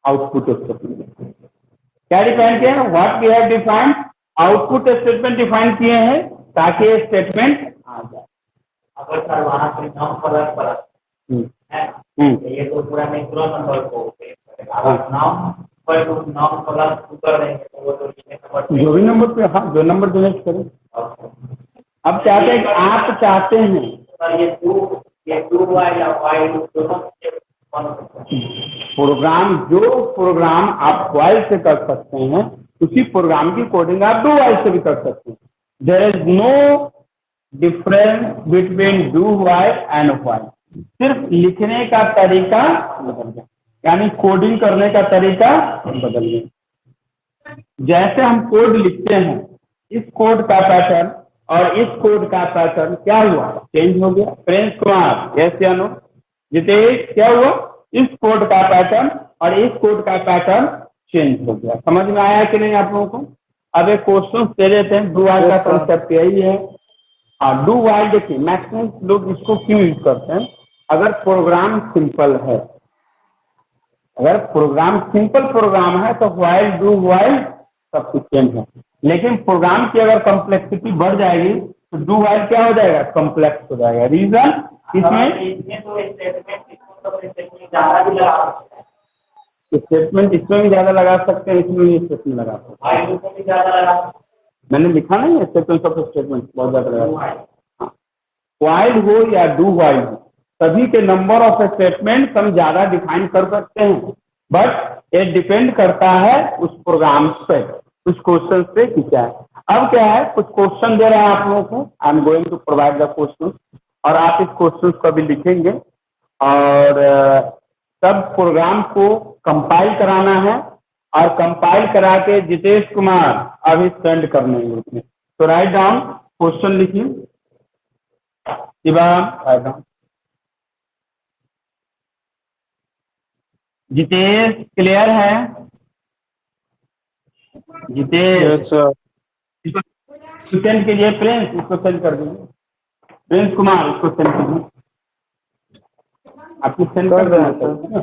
Output statement. क्या डिफाइन किया है? What we have defined, output statement define किए हैं ताकि ये स्टेटमेंट आ जाए।
अगर सर वहाँ पे नाम प्लस है, ये तो पूरा नेचुरल नंबर को अगर नाम पर नाम प्लस कर देंगे तो वो तो नंबर
जो भी नंबर पे, हाँ जो नंबर जनरेट करें। अब चाहते हैं कि आप चाहते हैं
सर ये टू वाई या वाई दोनों
प्रोग्राम, जो प्रोग्राम आप वाइल से कर सकते हैं उसी प्रोग्राम की कोडिंग आप डू वाइल से भी कर सकते हैं। There is no difference between do while and while, सिर्फ लिखने का तरीका बदल गया, यानी कोडिंग करने का तरीका बदल गया। जैसे हम कोड लिखते हैं, इस कोड का पैटर्न और इस कोड का पैटर्न क्या हुआ? चेंज हो गया। प्रिंस कुमार, यस या नो? जितेश, क्या हुआ? इस कोड का पैटर्न और इस कोड का पैटर्न चेंज हो गया। समझ में आया कि नहीं आप लोगों को? अब एक क्वेश्चन दे देते हैं, डू वाइल का
Yes, sir.
कंसेप्ट यही है। हाँ, डू वाइल देखिए मैक्सिमम लोग इसको क्यों यूज करते हैं, अगर प्रोग्राम सिंपल है, अगर प्रोग्राम सिंपल प्रोग्राम है तो वाइल डू वाइल सफिशिएंट है। लेकिन प्रोग्राम की अगर कॉम्प्लेक्सिटी बढ़ जाएगी तो डू वाइल क्या हो जाएगा, कॉम्प्लेक्स हो जाएगा। रीजन इसमें
इसमें तो स्टेटमेंट ज़्यादा भी लगा सकते हैं,
स्टेटमेंट इसमें भी ज्यादा लगा सकते हैं, इसमें भी स्टेटमेंट लगा सकते हैं।
वाइल लूप में भी ज़्यादा लगा सकते
मैंने लिखा नहीं है स्टेटमेंट ऑफ स्टेटमेंट बहुत ज्यादा लगा सकते हैं।
हैं।
वाइल हो या डू वाइल हो, सभी के नंबर ऑफ स्टेटमेंट हम ज्यादा डिफाइन कर सकते हैं, बट ये डिपेंड करता है उस प्रोग्राम पे, उस क्वेश्चन पे कि क्या है। अब क्या है, कुछ क्वेश्चन दे रहे हैं आप लोगों को, I am going to provide the question, और आप इस क्वेश्चन को अभी लिखेंगे और तब प्रोग्राम को कंपाइल कराना है, और कंपाइल करा के जितेश कुमार अभी सेंड करने हैं उसमें। तो राइट डाउन क्वेश्चन लिखिए शिवाम, राइट डाउन। जितेश क्लियर है? Jitesh
Yes, sir.
इसको सेंड कीजिए, प्रिंस इसको सेंड कर दीजिए, प्रिंस कुमार इसको सेंड कीजिए, आपको सेंड कर
कर
देना
दें, सर।
चाहिए।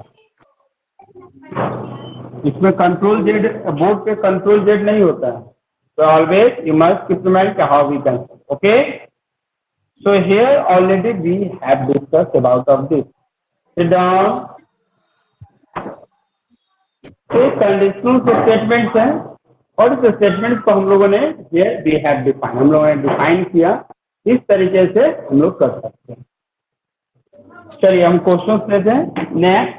इसमें कंट्रोल जेड, बोर्ड पे कंट्रोल जेड नहीं होता है, तो always you must implement how we can. Okay, so here already we have discussed about of this. Sit down. तो कंडीशनल स्टेटमेंट्स हैं, और इस स्टेटमेंट को हम लोगों ने ये वी हैव डिफाइन, हम लोगों ने डिफाइन किया, इस तरीके से हम लोग कर सकते हैं। चलिए हम क्वेश्चन लेते हैं। Next,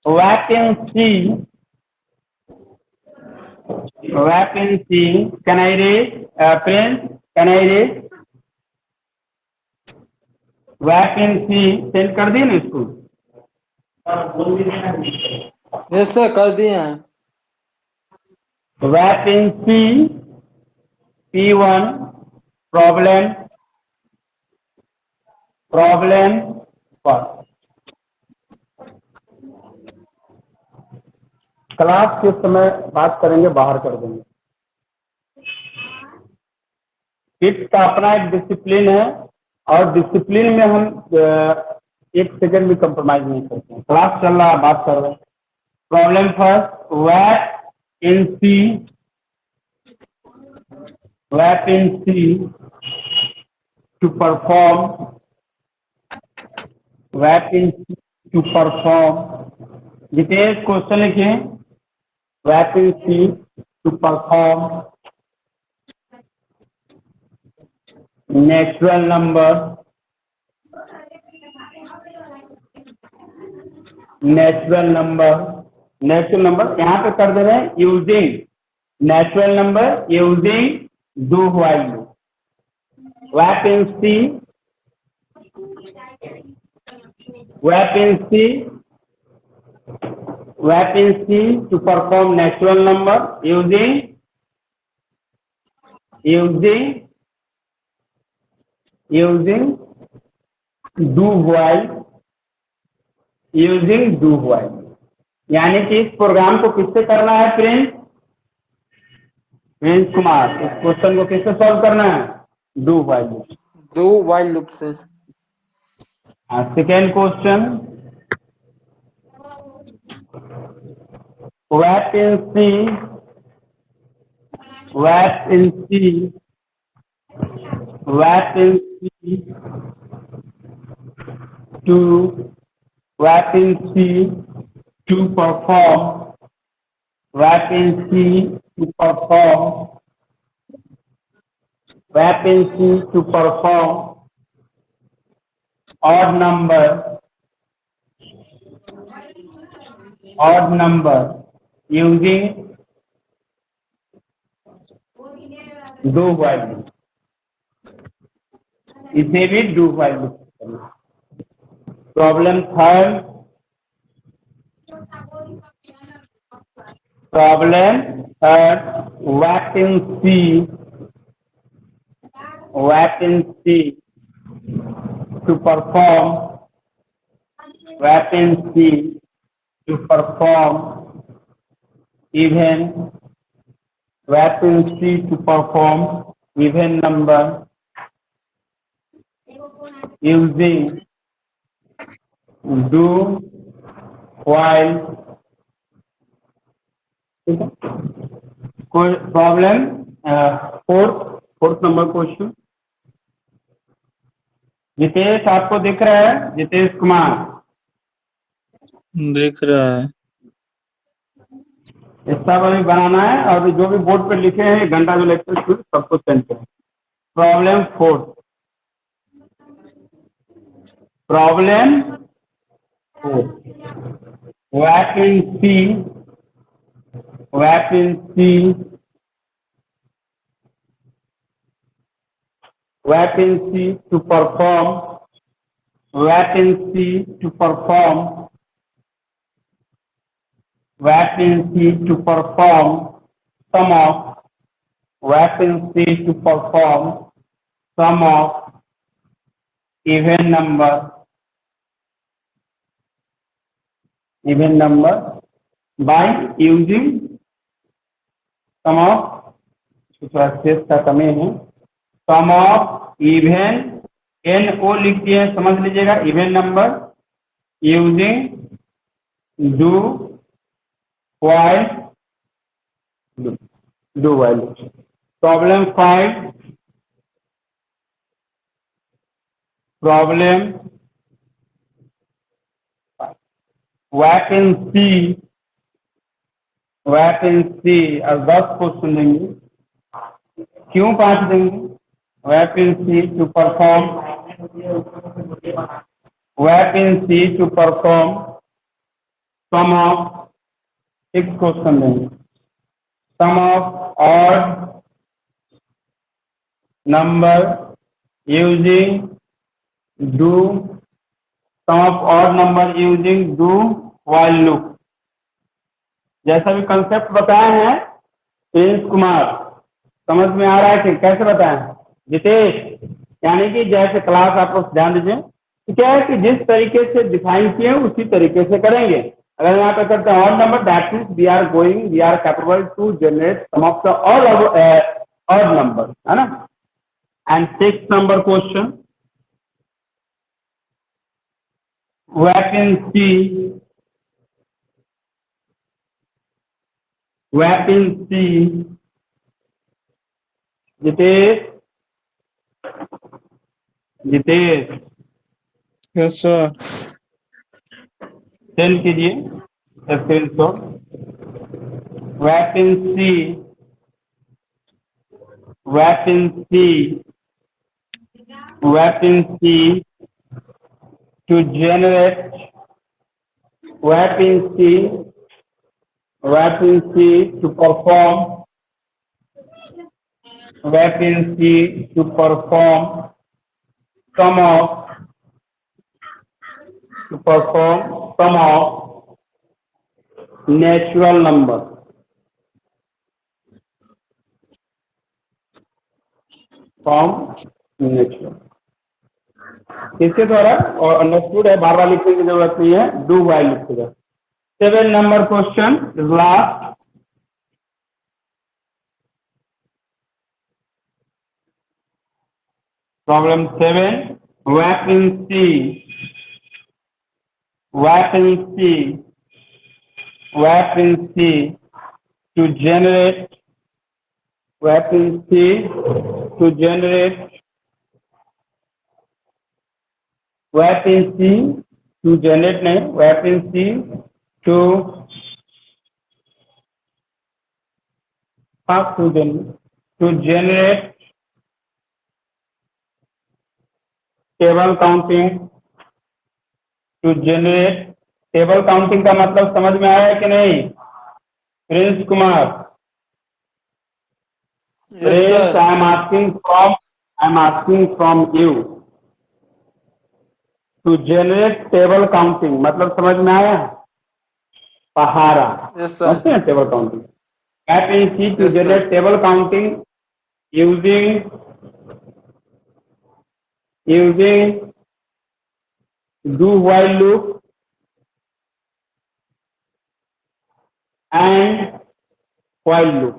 vacancy can I read, Prince can I read vacancy send कर दी ना इसको।
बोल भी देना।
यस सर, कर दिए हैं।
वैकेंसी P1 प्रॉब्लम पर क्लास के समय बात करेंगे, बाहर कर देंगे। किड्स का अपना एक डिसिप्लिन है, और डिसिप्लिन में हम एक सेकंड भी कंप्रोमाइज नहीं करते हैं। क्लास चल रहा है, बात कर रहे हैं। Problem first, vacancy to perform Jitesh question लिखिए, vacancy to perform natural number यहाँ पे कर दे रहे हैं, using natural number using do while loop. Vacancy to perform natural number using do while, यानी कि इस प्रोग्राम को किससे करना है प्रिंस कुमार, इस क्वेश्चन को किससे सॉल्व करना है, do while.
Do while loop से।
Second question, vacancy to perform odd number using do while loop, इसे भी do while loop करना। Problem third, vacancy to perform even Weapon C to perform even number using do while. कोई problem? Fourth number question. Jitesh आपको दिख रहा है? जितेश कुमार
दिख रहा है।
इसका भी बनाना है और जो भी बोर्ड पे लिखे हैं घंटा जो लेक्चर शुरू सबको सेंड करें। Problem 4। Problem 4। weapon C to perform weapon C to perform sum of weapon C to perform sum of even number by using sum of थोड़ा स्पेस का कमी है। सम ऑफ इवन NO लिख दिए, समझ लीजिएगा, even number using do while problem 5। Problem vacancy और 10 question देंगे। क्यों 5 देंगे? Vacancy to perform sum of 6 question देंगे। Sum of odd number using do sum of odd number using do while loop. जैसा भी कंसेप्ट बताए हैं प्रिंस कुमार, समझ में आ रहा है कि कैसे बताएं? जितेश, यानी कि जैसे क्लास आप लोग ध्यान दीजिए तो क्या है कि जिस तरीके से डिफाइन किए उसी तरीके से करेंगे। अगर यहाँ पे करते हैं odd number, that means we are capable to generate sum of the odd number, है ना। And 6 number question, vacancy Jitesh
yes sir.
Send कीजिए screenshot. Vacancy to generate to perform sum of natural number from natural। किसके द्वारा? और understood है, बार बार लिखने की जरूरत नहीं है, डू व्हाइल लिखिएगा। 7 number question is last. Problem 7। Vacancy to generate table counting का मतलब समझ में आया है कि नहीं Prince Kumar?
Yes, sir.
I am asking from you to generate table counting, मतलब समझ में आया? पहाड़ा,
Yes, sir.
समझते हैं table counting. Vacancy to
Yes, sir.
generate table counting using do while loop and while loop।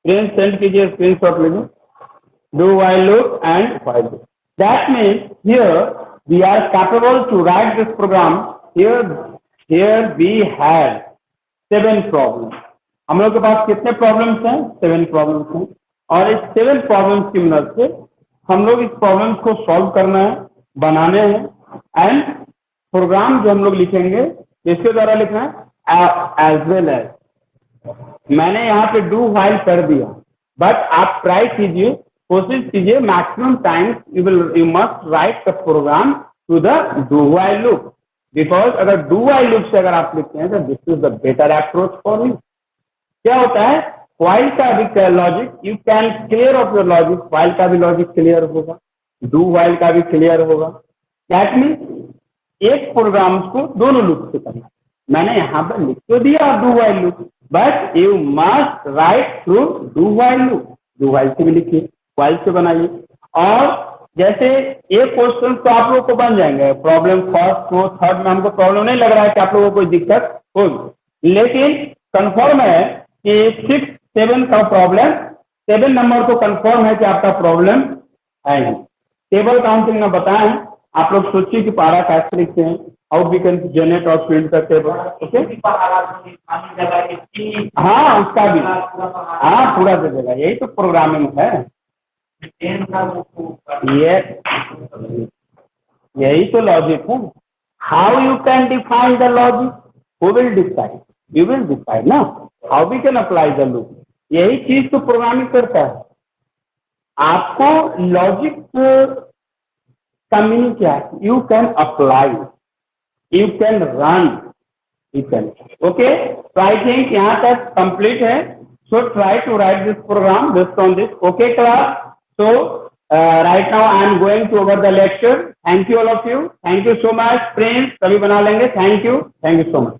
Screen send कीजिए, screenshot लीजिए, do while loop and while loop. That means here we are capable to write this program. Here we have 7 problems. हम लोग के पास कितने problems हैं? 7 problems हैं, और इस 7 प्रॉब्लम्स की मदद से हम लोग इस प्रॉब्लम्स को सॉल्व करना है, बनाने हैं, एंड प्रोग्राम जो हम लोग लिखेंगे इसके द्वारा लिखना है एज वेल एज। मैंने यहाँ पे डू व्हाइल कर दिया, बट आप ट्राई कीजिए, कोशिश कीजिए, maximum times you must write the program to the do while loop, because अगर डू व्हाइल लूप से अगर आप लिखते हैं तो this is the better approach for you. क्या होता है, व्हाइल का भी logic you can clear of your logic, while का भी लॉजिक क्लियर होगा, डू व्हाइल का भी क्लियर होगा। दैट मीन्स एक प्रोग्राम को दोनों लूप से करना। मैंने यहाँ पर लिख तो दिया do while loop, but you must right through do while loop. Do while से भी लिखिए, व्हाइल से बनाइए, और जैसे एक क्वेश्चन तो आप लोगों को बन जाएंगे। प्रॉब्लम फर्स्ट को थर्ड में हमको प्रॉब्लम नहीं लग रहा है कि आप लोगों को कोई दिक्कत होगी, लेकिन कंफर्म है कि 6, 7 का प्रॉब्लम, 7 नंबर को कंफर्म है कि आपका प्रॉब्लम आएगी। टेबल काउंटिंग में बताएं, आप लोग सोचिए कि पारा कैसे लिखते हैं, हाउ वी कैन जनरेट और प्रिंट द टेबल। ओके, हाँ उसका भी, हाँ पूरा दे देगा, यही तो प्रोग्रामिंग है, यही तो लॉजिक है। How you can define the logic, who will decide, you will decide ना, how we can apply the loop, यही चीज तो प्रोग्रामिंग करता है। आपको लॉजिक का मीनिंग क्या है, you can apply, you can run, you can. Okay, तो आई थिंक यहाँ तक कंप्लीट है। So try to write this program based on this. Okay class, so right now I am going to over the lecture. Thank you all of you. Thank you so much. Friends, सभी बना लेंगे। Thank you so much.